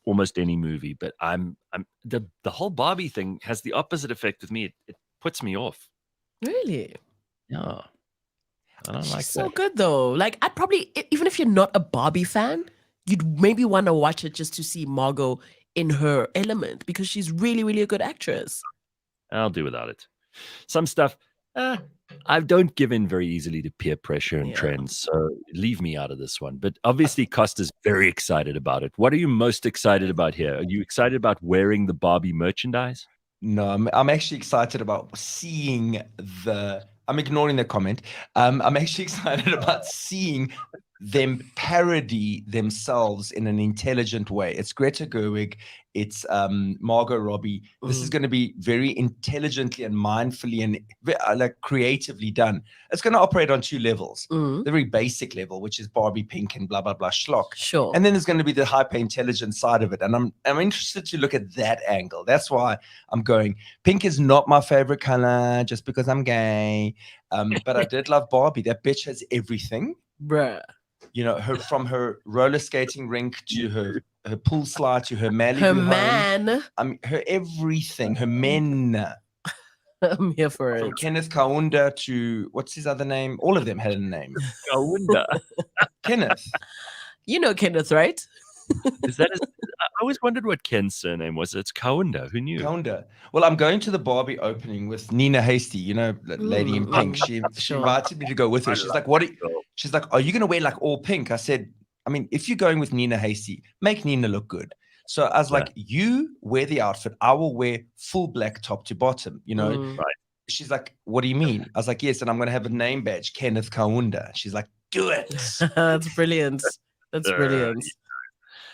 almost any movie, but the whole Barbie thing has the opposite effect with me. It puts me off. Really? Yeah. I don't She's like so that. good though. Like I'd probably, even if you're not a Barbie fan, you'd maybe want to watch it just to see Margot in her element because she's really, really a good actress. I'll do without it. Some stuff, I don't give in very easily to peer pressure and trends, so leave me out of this one. But obviously, Costa's very excited about it. What are you most excited about here? Are you excited about wearing the Barbie merchandise? No, I'm actually excited about seeing I'm ignoring the comment. I'm actually excited about seeing them parody themselves in an intelligent way. It's Greta Gerwig, it's Margot Robbie. This is going to be very intelligently and mindfully and like creatively done. It's going to operate on 2 levels. The very basic level, which is Barbie pink and blah blah blah schlock. Sure. And then there's going to be the hyper intelligent side of it. And I'm interested to look at that angle. That's why I'm going. Pink is not my favorite color just because I'm gay. But I did love Barbie. That bitch has everything. Bruh. You know, from her roller skating rink to her pool slide to her Malibu Her home. man. I mean, her everything, her men. I'm here for it. From Kenneth Kaunda to, what's his other name? All of them had a name. Kaunda. Kenneth. You know Kenneth, right? Is that I always wondered what Ken's surname was. It's Kaunda. Who knew? Kaunda. Well, I'm going to the Barbie opening with Nina Hasty, you know, Lady in Pink. She invited me to go with her. She's like, she's like, are you going to wear like all pink? I said, I mean, if you're going with Nina Hasty, make Nina look good. So I was like, you wear the outfit. I will wear full black top to bottom, you know? Right. She's like, what do you mean? I was like, yes. And I'm going to have a name badge, Kenneth Kaunda. She's like, do it. That's brilliant. That's brilliant.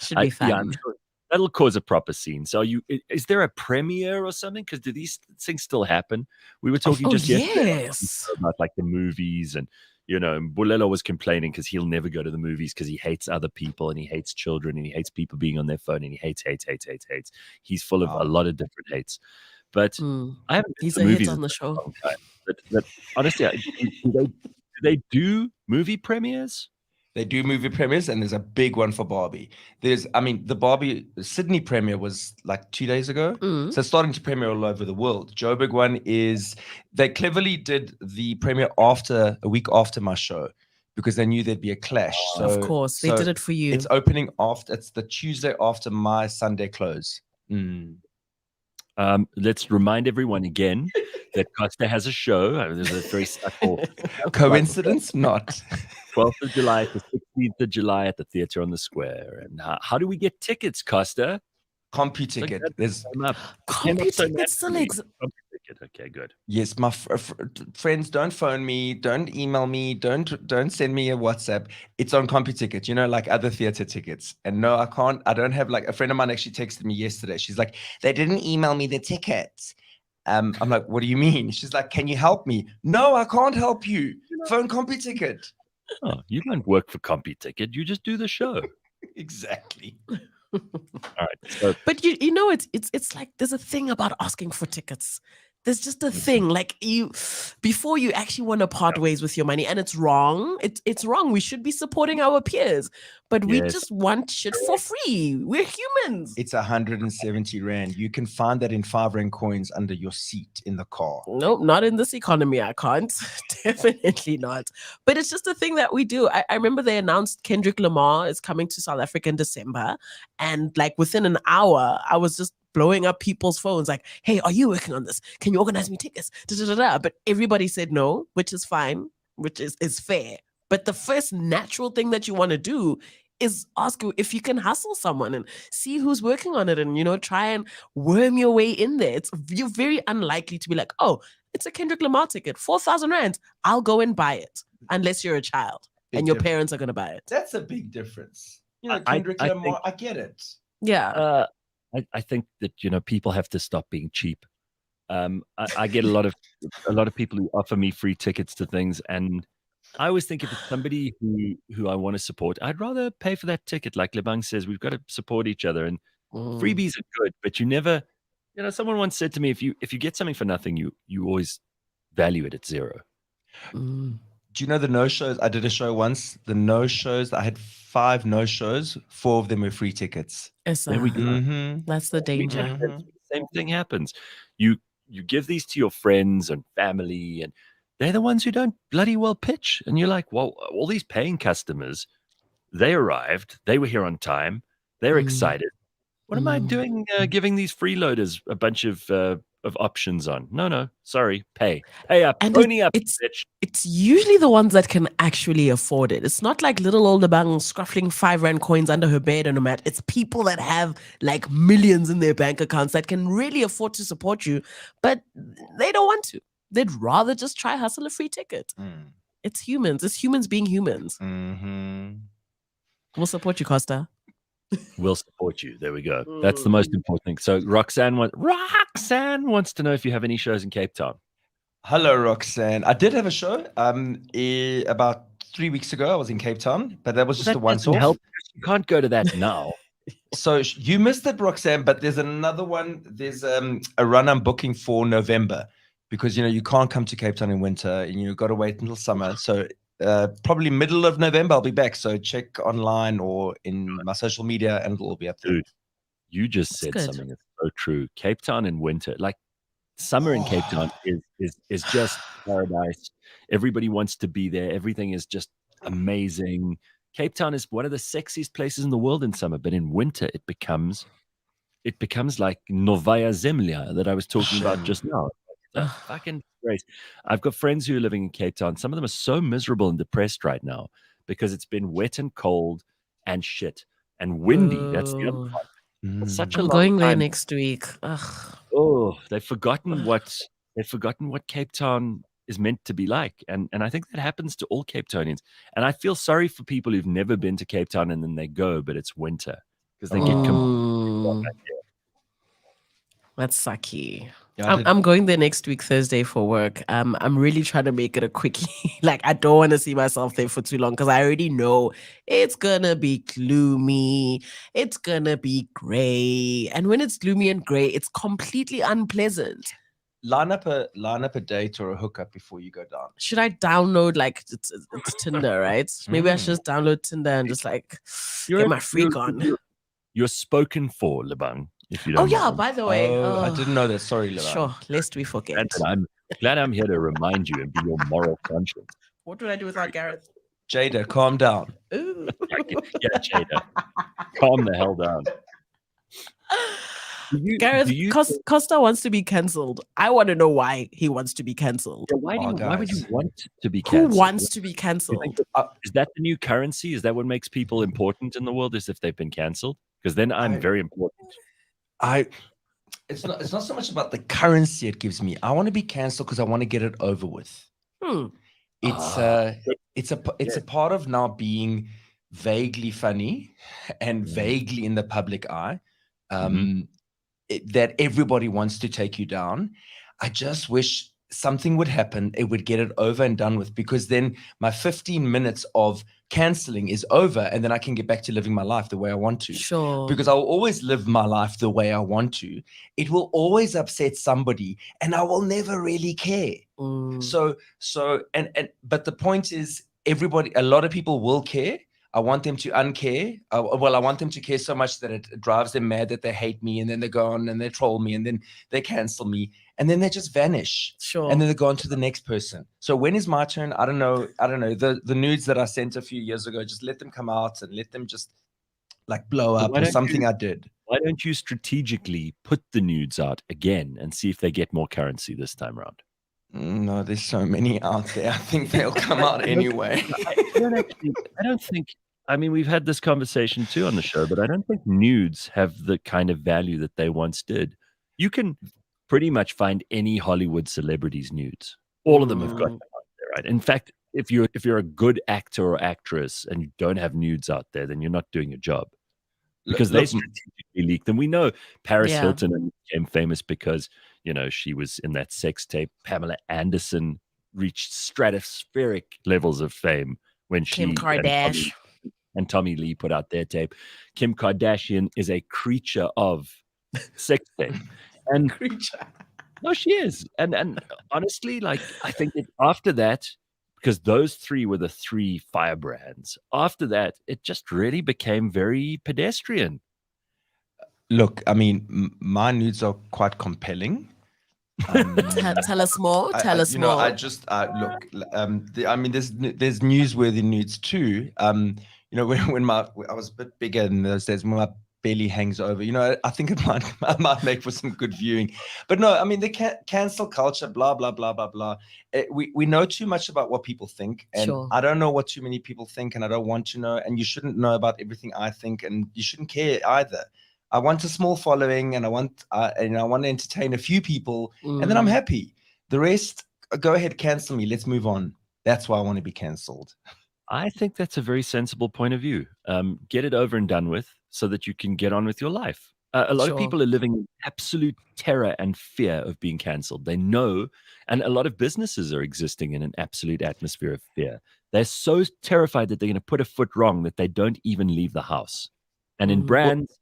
Should be fun. Yeah, I'm sure that'll cause a proper scene. So is there a premiere or something? Because do these things still happen? We were talking just yesterday about like the movies, and you know, Bulelo was complaining because he'll never go to the movies because he hates other people and he hates children and he hates people being on their phone and he hates. He's full of a lot of different hates. But I haven't been He's to a movies hit on the in a show. long time. But honestly, do they do movie premieres? They do movie premieres, and there's a big one for Barbie. The Barbie Sydney premiere was like 2 days ago. So it's starting to premiere all over the world. Joburg one is, they cleverly did the premiere a week after my show because they knew there'd be a clash. So, of course, they did it for you. It's opening it's the Tuesday after my Sunday close. Let's remind everyone again that Costa has a show. There's a very subtle coincidence, not 12th of July to 16th of July at the Theatre on the Square. And how do we get tickets, Costa? CompuTicket. There's CompuTicket still exists. Okay, good. Yes, my friends, don't phone me, don't email me, don't send me a WhatsApp. It's on CompuTicket, you know, like other theater tickets. And no, I can't. I don't have, like, a friend of mine actually texted me yesterday. She's like, they didn't email me the tickets. I'm like, what do you mean? She's like, can you help me? No, I can't help you. Phone CompuTicket. Oh, you don't work for CompuTicket. You just do the show. Exactly. All right. But you know, it's like there's a thing about asking for tickets. There's just a thing, like, before you actually want to part ways with your money, and it's wrong. It's wrong. We should be supporting our peers, but we just want shit for free. We're humans. It's 170 Rand. You can find that in 5 Rand coins under your seat in the car. Nope, not in this economy. I can't. Definitely not. But it's just a thing that we do. I remember they announced Kendrick Lamar is coming to South Africa in December, and like within an hour, I was just blowing up people's phones like, hey, are you working on this? Can you organize me tickets? But everybody said no, which is fine, which is fair. But the first natural thing that you want to do is ask you if you can hustle someone and see who's working on it and, you know, try and worm your way in there. You're very unlikely to be like, oh, it's a Kendrick Lamar ticket, 4,000 Rand. I'll go and buy it, unless you're a child and your parents are going to buy it. That's a big difference. You know, Kendrick Lamar, I get it. Yeah. I think that, you know, people have to stop being cheap. I get a lot of people who offer me free tickets to things, and I always think if it's somebody who I want to support, I'd rather pay for that ticket. Like Lebang says, we've got to support each other, and freebies are good, but you never, you know, someone once said to me, if you get something for nothing, you always value it at zero. Do you know the no-shows? I did a show once. The no-shows, I had 5 no-shows. 4 of them were free tickets. There we go. That's the danger. Same thing happens. You give these to your friends and family, and they're the ones who don't bloody well pitch. And you're like, well, all these paying customers, they arrived. They were here on time. They're excited. What am I doing giving these freeloaders a bunch of options on? No, sorry, pay up, pony up, bitch. It's usually the ones that can actually afford it. It's not like little old Lebang scruffling 5 Rand coins under her bed on a mat. It's people that have like millions in their bank accounts that can really afford to support you, but they don't want to. They'd rather just try hustle a free ticket. It's humans. It's humans being humans. Mm-hmm. We'll support you, Costa. We'll support you. There we go. That's the most important thing. So Roxanne wants to know if you have any shows in Cape Town. Hello, Roxanne. I did have a show. About 3 weeks ago, I was in Cape Town, but that was just a once-off. Help. You can't go to that now. So you missed it, Roxanne, but there's another one. There's a run I'm booking for November because, you can't come to Cape Town in winter and you've got to wait until summer. So probably middle of November, I'll be back. So check online or in my social media and it'll all be up there. Dude, you just said something that's so true. Cape Town in winter, like summer in Cape Town is just paradise. Everybody wants to be there. Everything is just amazing. Cape Town is one of the sexiest places in the world in summer, but in winter it becomes like Novaya Zemlya that I was talking about just now. Fucking disgrace. I've got friends who are living in Cape Town. Some of them are so miserable and depressed right now because it's been wet and cold and shit and windy. That's the other part. Such a I'm long going there time. next week. Ugh. Oh, they've forgotten what Cape Town is meant to be like, and I think that happens to all Cape Townians. And I feel sorry for people who've never been to Cape Town and then they go, but it's winter because they get completely. That's sucky. Yeah, I'm going there next week, Thursday, for work. I'm really trying to make it a quickie. Like, I don't want to see myself there for too long because I already know it's gonna be gloomy. It's gonna be gray, and when it's gloomy and gray, it's completely unpleasant. Line up a date or a hookup before you go down. Should I download it's Tinder, right? Maybe I should just download Tinder and just get my freak on. You're spoken for, Lebang. If you don't. Oh yeah, mind. by the way. I didn't know that. Sorry, Lebang. Sure, lest we forget. And I'm glad I'm here to remind you and be your moral conscience. What would I do without Gareth? Jada, calm down. Ooh. Yeah, Jada. Calm the hell down. Gareth, Costa wants to be cancelled. I want to know why he wants to be cancelled. Yeah, why would you want to be cancelled? Who wants to be cancelled? Is that the new currency? Is that what makes people important in the world? Is if they've been cancelled? Because then I'm very important. It's not so much about the currency it gives me. I want to be cancelled because I want to get it over with. It's a part of now being vaguely funny and vaguely in the public eye. That everybody wants to take you down. I just wish something would happen. It would get it over and done with, because then my 15 minutes of canceling is over and then I can get back to living my life the way I want to. Sure. Because I'll always live my life the way I want to. It will always upset somebody and I will never really care. But the point is, a lot of people will care. I want them to uncare. I want them to care so much that it drives them mad that they hate me, and then they go on and they troll me, and then they cancel me, and then they just vanish. Sure. And then they go on to the next person. So when is my turn? I don't know. The nudes that I sent a few years ago, just let them come out and let them just blow up or something I did. Why don't you strategically put the nudes out again and see if they get more currency this time around? No, there's so many out there. I think they'll come out anyway. I don't think. I mean, we've had this conversation too on the show, but I don't think nudes have the kind of value that they once did. You can pretty much find any Hollywood celebrity's nudes. All of them have got them out there, right? In fact, if you're a good actor or actress and you don't have nudes out there, then you're not doing your job, because they strategically leak them. We know Paris Hilton became famous because she was in that sex tape. Pamela Anderson reached stratospheric levels of fame when Kim Kardashian and Tommy Lee put out their tape. Kim Kardashian is a creature of sex tape. And no, she is. And honestly, I think that after that, because those three were the three firebrands, after that, it just really became very pedestrian. Look, I mean, my nudes are quite compelling. Tell us more. Tell us more. I just look. I mean, there's newsworthy nudes too. When I was a bit bigger in those days, when my belly hangs over, I think I might make for some good viewing. But no, I mean, the cancel culture, blah blah blah blah blah. We know too much about what people think, and I don't know what too many people think, and I don't want to know. And you shouldn't know about everything I think, and you shouldn't care either. I want a small following, and I want to entertain a few people, and then I'm happy. The rest, go ahead, cancel me. Let's move on. That's why I want to be cancelled. I think that's a very sensible point of view. Get it over and done with so that you can get on with your life. A lot of people are living in absolute terror and fear of being cancelled. They know, and a lot of businesses are existing in an absolute atmosphere of fear. They're so terrified that they're going to put a foot wrong that they don't even leave the house. And in brands,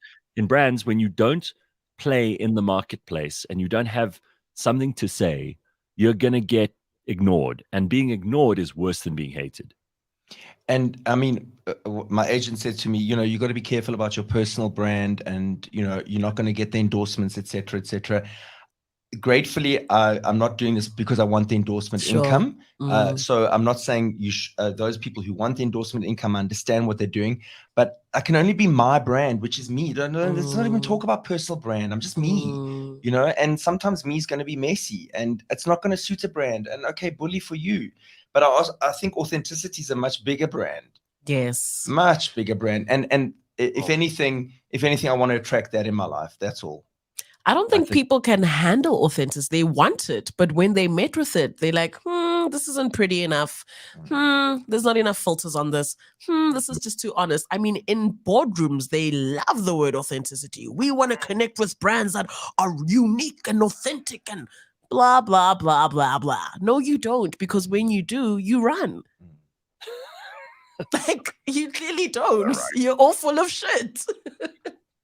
when you don't play in the marketplace and you don't have something to say, you're going to get ignored. And being ignored is worse than being hated. And I mean, my agent said to me, you got to be careful about your personal brand, and you're not going to get the endorsements, etc., etc. Gratefully, I'm not doing this because I want the endorsement income. So I'm not saying those people who want the endorsement income understand what they're doing, but I can only be my brand, which is me. Let's not even talk about personal brand. I'm just me, and sometimes me is going to be messy and it's not going to suit a brand. And okay, bully for you. But I think authenticity is a much bigger brand. Yes. Much bigger brand. And if anything, I want to attract that in my life. That's all. I don't think people can handle authenticity. They want it, but when they met with it, they're like, this isn't pretty enough. There's not enough filters on this. This is just too honest. I mean, in boardrooms, they love the word authenticity. We want to connect with brands that are unique and authentic and blah, blah, blah, blah, blah. No, you don't, because when you do, you run. Like, you clearly don't. Right. You're all full of shit.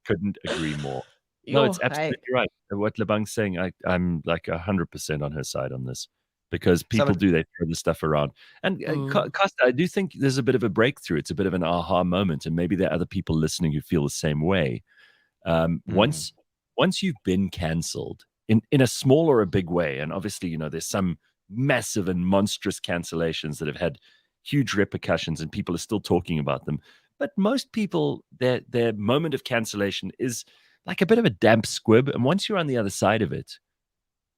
Couldn't agree more. No, it's absolutely right. What Lebang's saying, I'm like 100% on her side on this, because people they throw this stuff around. And Costa, I do think there's a bit of a breakthrough. It's a bit of an aha moment, and maybe there are other people listening who feel the same way. Once you've been cancelled in a small or a big way, and obviously, there's some massive and monstrous cancellations that have had huge repercussions, and people are still talking about them. But most people, their moment of cancellation is like a bit of a damp squib, and once you're on the other side of it,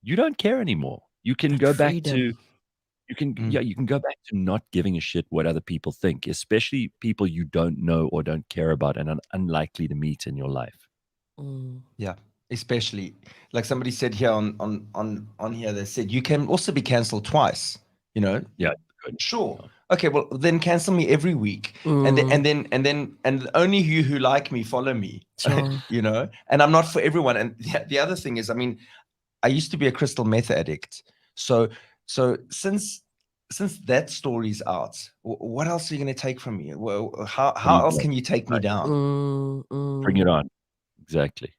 you don't care anymore. You can go back to you can go back to not giving a shit what other people think, especially people you don't know or don't care about and are unlikely to meet in your life. Yeah, especially like somebody said here on here, they said you can also be cancelled twice. Yeah, sure. Okay, well then cancel me every week, and only you who like me follow me. Sure. And I'm not for everyone. And the other thing is, I mean, I used to be a crystal meth addict. So since that story's out, what else are you going to take from me? Well, how else can you take me down? Bring it on. Exactly.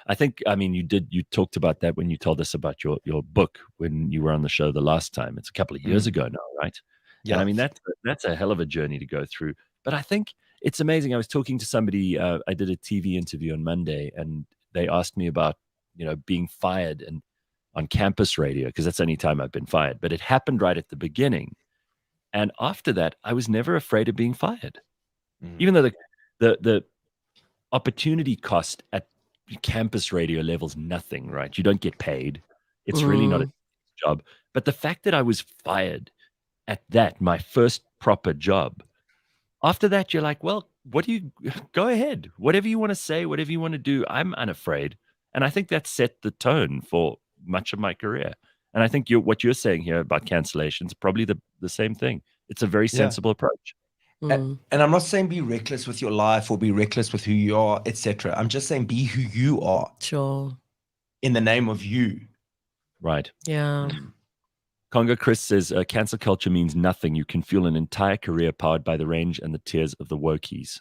I think, I mean, you talked about that when you told us about your book when you were on the show the last time. It's a couple of years ago now, right? Yeah. And I mean, that's a hell of a journey to go through. But I think it's amazing. I was talking to somebody, I did a TV interview on Monday, and they asked me about, being fired and on campus radio, because that's the only time I've been fired. But it happened right at the beginning. And after that, I was never afraid of being fired. Even though the opportunity cost at campus radio level's nothing, right? You don't get paid. It's really not a job. But the fact that I was fired at that, my first proper job, after that, you're like, well, go ahead. Whatever you want to say, whatever you want to do, I'm unafraid. And I think that set the tone for much of my career. And I think what you're saying here about cancellations, probably the same thing. It's a very sensible approach. And I'm not saying be reckless with your life or be reckless with who you are, etc. I'm just saying be who you are. Sure. In the name of you. Right. Yeah. Congo Chris says, cancel culture means nothing. You can fuel an entire career powered by the rage and tears of the wokies.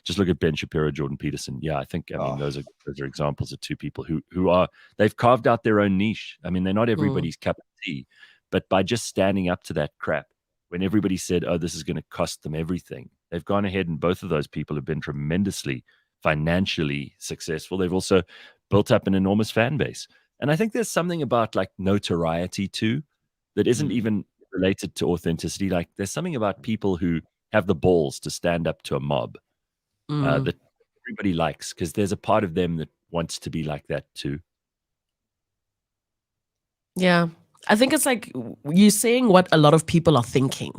Just look at Ben Shapiro, Jordan Peterson. Yeah, I think, I mean, those are examples of two people who are, they've carved out their own niche. I mean, they're not everybody's cup of tea, but by just standing up to that crap, when everybody said, oh, this is going to cost them everything, they've gone ahead, and both of those people have been tremendously financially successful. They've also built up an enormous fan base. And I think there's something about like notoriety too that isn't even related to authenticity. Like there's something about people who have the balls to stand up to a mob that everybody likes, because there's a part of them that wants to be like that too. Yeah. I think it's like you're saying what a lot of people are thinking.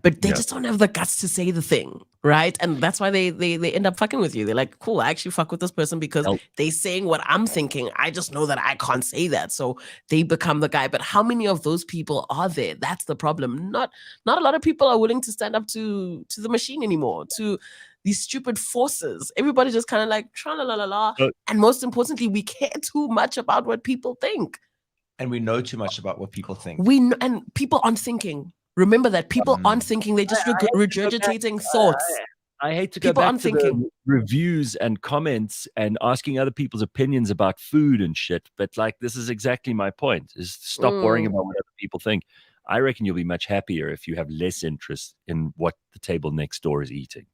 but they just don't have the guts to say the thing, right? And that's why they end up fucking with you. They're like, cool, I actually fuck with this person because they're saying what I'm thinking. I just know that I can't say that. So they become the guy. But how many of those people are there? That's the problem. Not a lot of people are willing to stand up to the machine anymore, to these stupid forces. Everybody just kind of like tra-la-la-la-la. And most importantly, we care too much about what people think. And we know too much about what people think. And people aren't thinking. Remember that people aren't thinking. They're just regurgitating thoughts. I hate to go back to the reviews and comments and asking other people's opinions about food and shit. But like, this is exactly my point, is stop worrying about what other people think. I reckon you'll be much happier if you have less interest in what the table next door is eating.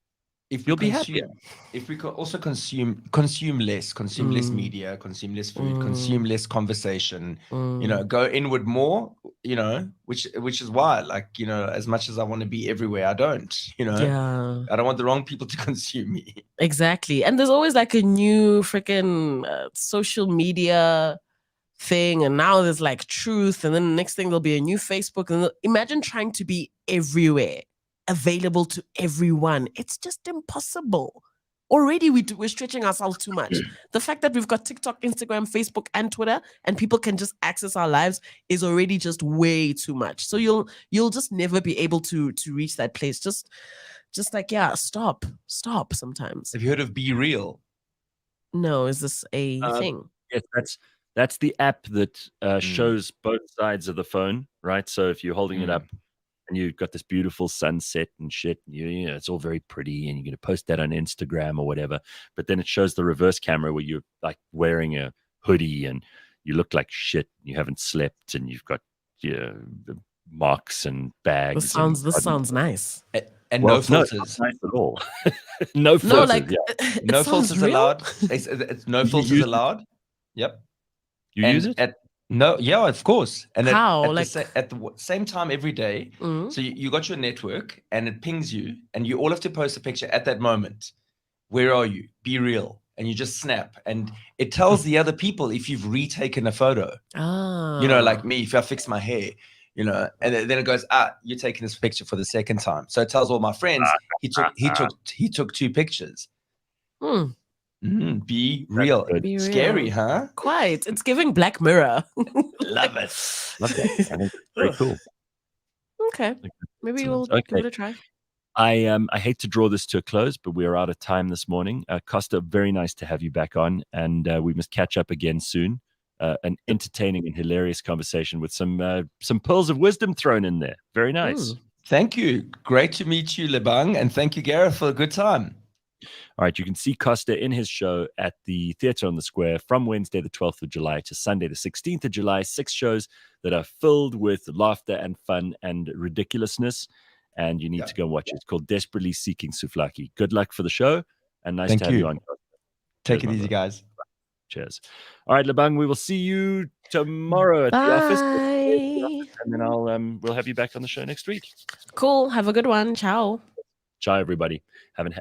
You'll be happier. If we could also consume less media, consume less food, consume less conversation, go inward more, which is why, like, as much as I want to be everywhere, I don't, I don't want the wrong people to consume me. Exactly. And there's always like a new freaking social media thing. And now there's like truth. And then the next thing there'll be a new Facebook. And imagine trying to be everywhere, available to everyone. It's just impossible. Already we're stretching ourselves too much. The fact that we've got TikTok, Instagram, Facebook, and Twitter, and people can just access our lives is already just way too much. So you'll just never be able to reach that place. Just like, stop sometimes. Have you heard of Be Real? No, is this a thing? Yes, that's the app that shows both sides of the phone, right? So if you're holding it up and you've got this beautiful sunset and shit, and it's all very pretty, and you're going to post that on Instagram or whatever. But then it shows the reverse camera where you're like wearing a hoodie and you look like shit. And you haven't slept, and you've got the marks and bags. This sounds nice. And no filters. No, not nice at all. No filters. No filters allowed. It's no filters allowed. Yep. You use it? No, yeah, of course. And how? At the same time every day. So you got your network, and it pings you, and you all have to post a picture at that moment. Where are you? Be real. And you just snap, and it tells the other people if you've retaken a photo. Like me, if I fix my hair, and then it goes, you're taking this picture for the second time. So it tells all my friends he took 2 pictures. Be real. Be Scary, real. huh? Quite. It's giving Black Mirror. Love it. Love that. I think it's very cool. Okay. Maybe we'll give it a try. I hate to draw this to a close, but we are out of time this morning. Costa, very nice to have you back on, and we must catch up again soon. An entertaining and hilarious conversation with some pearls of wisdom thrown in there. Very nice. Thank you. Great to meet you, Lebang, and thank you, Gareth, for a good time. All right, you can see Costa in his show at the Theatre on the Square from Wednesday, the 12th of July to Sunday, the 16th of July. 6 shows that are filled with laughter and fun and ridiculousness. And you need to go and watch it. It's called Desperately Seeking Souvlaki. Good luck for the show, and nice to have you on. Take it easy, guys. Cheers. All right, Lebang, we will see you tomorrow at the office. And then we'll have you back on the show next week. Cool. Have a good one. Ciao. Ciao, everybody. Have an